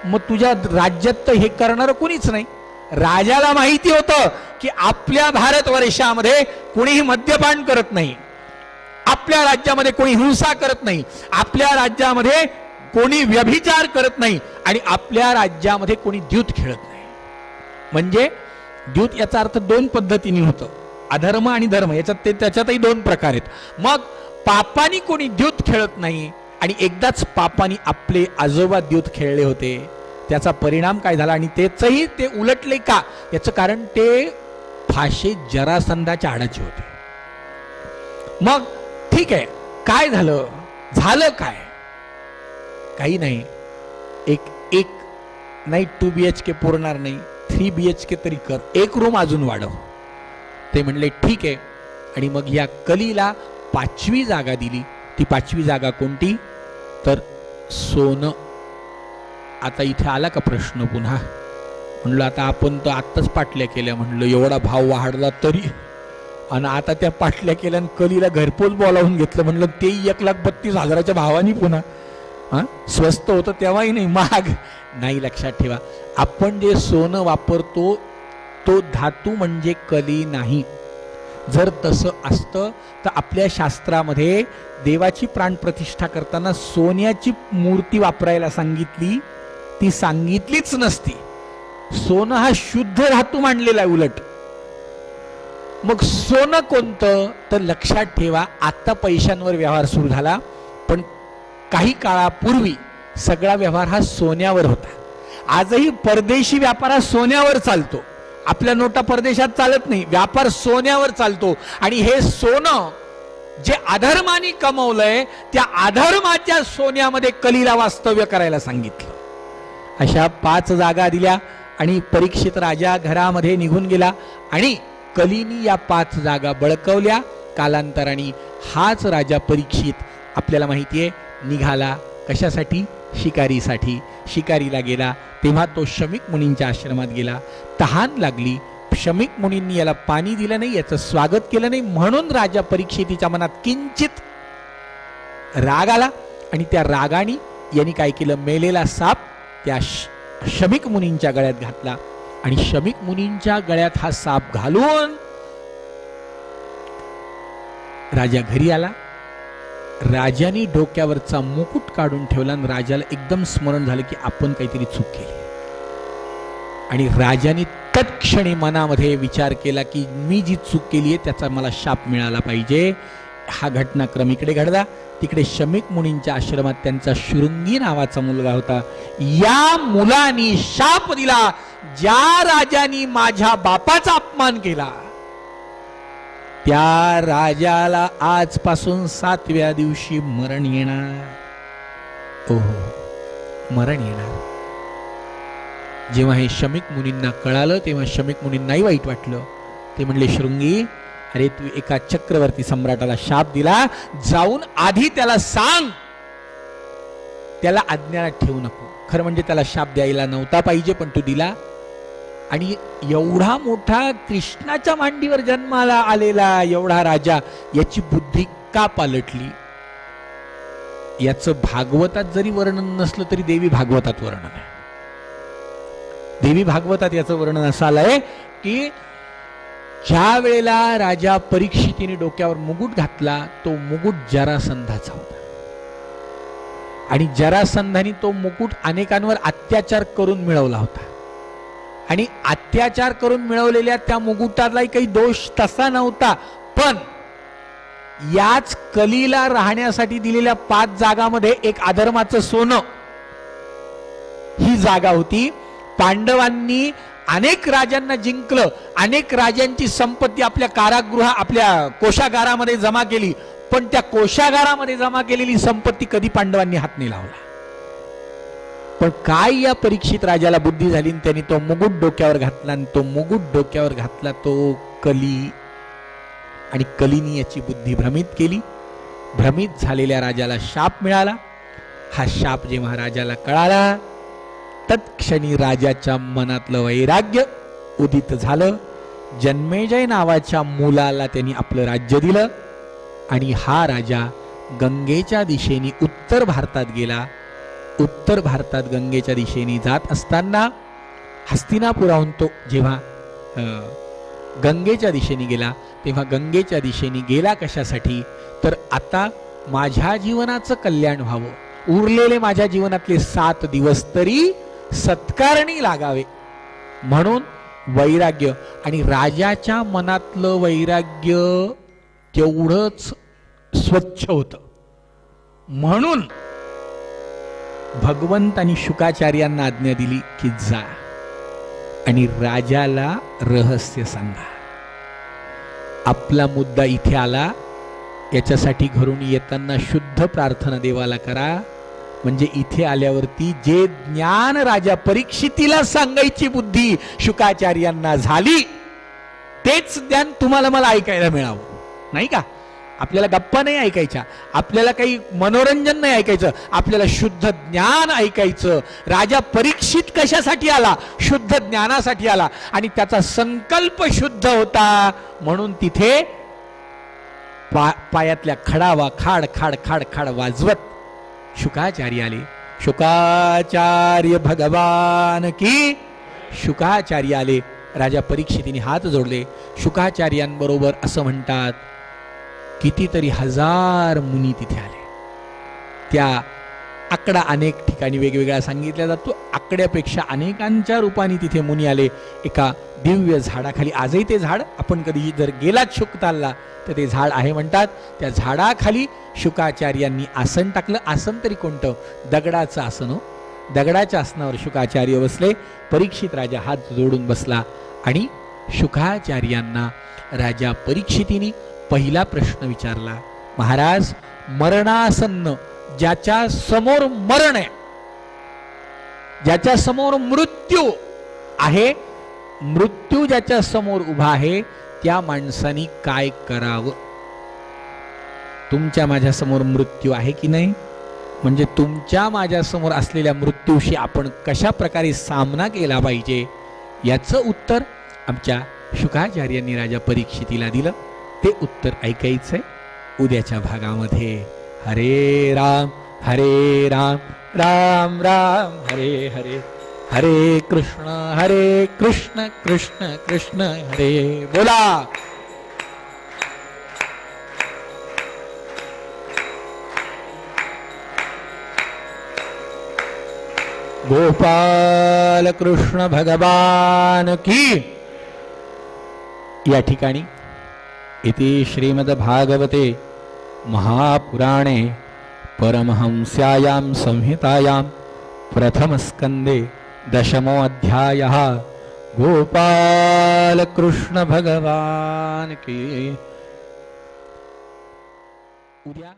मग तुझ्या राज्यात तर हे करणार कोणीच नाही. राजाला माहिती होतं की आपल्या भारतवर्षामध्ये कोणीही मद्यपान करत नाही, आपल्या राज्यामध्ये कोणी हिंसा करत नाही, आपल्या राज्यामध्ये कोणी व्यभिचार करत नाही, आणि आपल्या राज्यामध्ये कोणी द्यूत खेळत नाही. म्हणजे द्यूत याचा अर्थ 2 पद्धतीने होतं, अधर्म आणि धर्म. याच्यात त्याच्यातही 2 प्रकार आहेत. मग पापानी कोणी द्यूत खेळत नाही, आणि एकदाच पापानी आपले आजोबा द्यूत खेळले होते. त्याचा परिणाम काय झाला, आणि त्याचंही ते उलटले का, याचं कारण ते फाशी जरासंधाच्या हाडाचे होते. मग ठीक आहे, काय झालं? झालं काय? काही नाही. एक नाही 2 BHK पुरणार नाही, 3 BHK तरी कर, 1 रूम अजून वाढव. ते म्हणले ठीक आहे. आणि मग या कलीला 5वी जागा दिली. ती 5वी जागा कोणती? तर सोनं. आता इथे आला का प्रश्न पुन्हा? म्हणलं आता आपण तर आत्ताच पाटल्या केल्या, म्हणलं एवढा भाव वाढला तरी, आणि आता त्या पाटल्या केल्या आणि कलीला घरपोच बोलावून घेतलं, म्हणलं तेही 1,32,000च्या भावानी पुन्हा. स्वस्त होतं तेव्हाही नाही, महाग नाही. लक्षात ठेवा, आपण जे सोनं वापरतो तो धातू म्हणजे कली नाही. जर तसं असतं तर आपल्या शास्त्रामध्ये देवाची प्राणप्रतिष्ठा करताना सोन्याची मूर्ती वापरायला सांगितली, ती सांगितलीच नसती. सोनं हा शुद्ध धातू मानलेला आहे उलट. मग सोनं कोणतं? तर लक्षात ठेवा, आता पैशांवर व्यवहार सुरू झाला, पण काही काळापूर्वी सगळा व्यवहार हा सोन्यावर होता. आजही परदेशी व्यापार हा सोन्यावर चालतो. आपल्या नोटा परदेशात चालत नाही, व्यापार सोन्यावर चालतो. आणि हे सोनं जे अधर्माने कमवलंय, त्या अधर्माच्या सोन्यामध्ये कलीला वास्तव्य करायला सांगितलं. अशा 5 जागा दिल्या आणि परीक्षित राजा घरामध्ये निघून गेला. आणि कलीनी या 5 जागा बळकवल्या. कालांतराने हाच राजा परीक्षित आपल्याला माहितीये निघाला कशासाठी? शिकारीसाठी. शिकारीला गेला तेव्हा तो शमीक मुनींच्या आश्रमात गेला. तहान लागली, शमीक मुनींनी याला पाणी दिलं नाही, याचं स्वागत केलं नाही, म्हणून राजा परीक्षितीच्या मनात किंचित राग आला. आणि त्या रागाने यांनी काय केलं? मेलेला साप त्या शमीक मुनींच्या गळ्यात घातला. आणि शमीक मुनींच्या गळ्यात हा साप घालून राजा घरी आला. राजाने डोक्यावरचा मुकुट काढून ठेवला आणि राजाला एकदम स्मरण झालं की आपण काहीतरी चूक केली. आणि राजाने तत्क्षणी मनामध्ये विचार केला की मी जी चूक केली आहे त्याचा मला शाप मिळाला पाहिजे. हा घटनाक्रम इकडे घडला. तिकडे शमीक मुनींच्या आश्रमात त्यांचा शृंगी नावाचा मुलगा होता. या मुलानी शाप दिला, ज्या राजानी माझ्या बापाचा अपमान केला त्या राजाला आजपासून 7व्या दिवशी मरण येणार. ओहो, मरण येणार. जेव्हा हे शमीक मुनींना कळालं तेव्हा शमीक मुनींनाही वाईट वाटलं. ते म्हणले, शृंगी, अरे तू एका चक्रवर्ती सम्राटाला शाप दिला, जाऊन आधी त्याला सांग, त्याला अज्ञानात ठेवू नको. खरं म्हणजे त्याला शाप द्यायला नव्हता पाहिजे, पण तू दिला. आणि एवढा मोठा कृष्णाच्या मांडीवर जन्माला आलेला एवढा राजा, याची बुद्धी का पालटली? याचं भागवतात जरी वर्णन नसलं तरी देवी भागवतात वर्णन आहे. देवी भागवतात याचं वर्णन असं आलंय की ज्या वेळेला राजा परीक्षितीने डोक्यावर मुकुट घातला तो मुकुट जरासंधाचा होता आणि जरासंधाने तो मुकुट अनेकांवर अत्याचार करून मिळवला होता आणि अत्याचार करून मिळवलेल्या त्या मुकुटालाही काही दोष तसा नव्हता, पण याच कलीला राहण्यासाठी दिलेल्या 5 जागामध्ये एक अधर्माचं सोनं ही जागा होती. पांडवांनी अनेक राजांना जिंकलं, अनेक राजांची संपत्ती आपल्या कारागृह आपल्या कोशागारामध्ये जमा केली, पण त्या कोशागारामध्ये जमा केलेली संपत्ती कधी पांडवांनी हात नाही लावला. पण काय या परीक्षित राजाला बुद्धी झाली, त्यांनी तो मुकुट डोक्यावर घातला आणि तो मुकुट डोक्यावर घातला तो कली, आणि कलीनी याची बुद्धी भ्रमित केली. भ्रमित झालेल्या राजाला शाप मिळाला. हा शाप जेव्हा राजाला कळाला तत्क्षणी राजाच्या मनातलं वैराग्य उदित झालं. जन्मेजय नावाच्या मुलाला त्यांनी आपलं राज्य दिलं आणि हा राजा गंगेच्या दिशेने उत्तर भारतात गेला. उत्तर भारतात गंगेच्या दिशेने जात असताना हस्तिनापुराहून तो जेव्हा गंगेच्या दिशेने गेला तेव्हा गंगेच्या दिशेने गेला कशासाठी, तर आता माझ्या जीवनाचं कल्याण व्हावं, उरलेले माझ्या जीवनातले 7 दिवस तरी सत्कारणी लागावे म्हणून वैराग्य. आणि राजाच्या मनातलं वैराग्य तेवढंच स्वच्छ होतं. म्हणून भगवंतांनी शुकाचार्यांना आज्ञा दिली की जा आणि राजाला रहस्य सांगा. आपला मुद्दा इथे आला, याच्यासाठी घरून येताना शुद्ध प्रार्थना देवाला करा, म्हणजे इथे आल्यावरती जे ज्ञान राजा परीक्षितीला सांगायची बुद्धी शुकाचार्यांना झाली तेच ज्ञान तुम्हाला मला ऐकायला मिळावं, नाही का? आपल्याला गप्पा नाही ऐकायच्या, आपल्याला काही मनोरंजन नाही ऐकायचं, आपल्याला शुद्ध ज्ञान ऐकायचं. राजा परीक्षित कशासाठी आला? शुद्ध ज्ञानासाठी आला आणि त्याचा संकल्प शुद्ध होता म्हणून तिथे पायातल्या खडावा खाड खाड खाड खाड वाजवत शुकाचार्य आले. शुकाचार्य भगवान की. शुकाचार्य आले. राजा परीक्षितीने हात जोडले. शुकाचार्यांबरोबर असं म्हणतात कितीतरी 1000 मुनी तिथे आले. त्या आकडा अनेक ठिकाणी वेगवेगळा सांगितला जातो. आकड्यापेक्षा अनेकांच्या रूपाने तिथे मुनी आले. एका दिव्य झाडाखाली, आजही ते झाड आपण कधी जर गेलात शुकतालला तर ते झाड आहे म्हणतात. त्या झाडाखाली शुकाचार्यांनी आसन टाकलं. आसन तरी कोणतं? दगडाचं आसन हो. दगडाच्या आसनावर शुकाचार्य बसले. परीक्षित राजा हात जोडून बसला आणि शुकाचार्यांना राजा परीक्षितीने पहिला प्रश्न विचारला. महाराज, मरणासन्न ज्याच्या समोर मरण आहे, ज्याच्या समोर मृत्यू आहे, मृत्यू ज्याच्या समोर उभा आहे त्या माणसाने काय करावं? तुमच्या माझ्या समोर मृत्यू आहे की नाही, म्हणजे तुमच्या माझ्या समोर असलेल्या मृत्यूशी आपण कशा प्रकारे सामना केला पाहिजे याचं उत्तर आमच्या शुकाचार्यांनी राजा परीक्षितीला दिलं. ते उत्तर ऐकायचंय उद्याच्या भागामध्ये. हरे राम राम राम हरे हरे, हरे कृष्ण कृष्ण कृष्ण हरे. बोला गोपाल कृष्ण भगवान की. या ठिकाणी इति श्रीमद्भागवते महापुराणे परमहंस्यायां संहितायां प्रथमस्कन्धे 10मो अध्यायः. गोपाल कृष्ण भगवान की. उद्या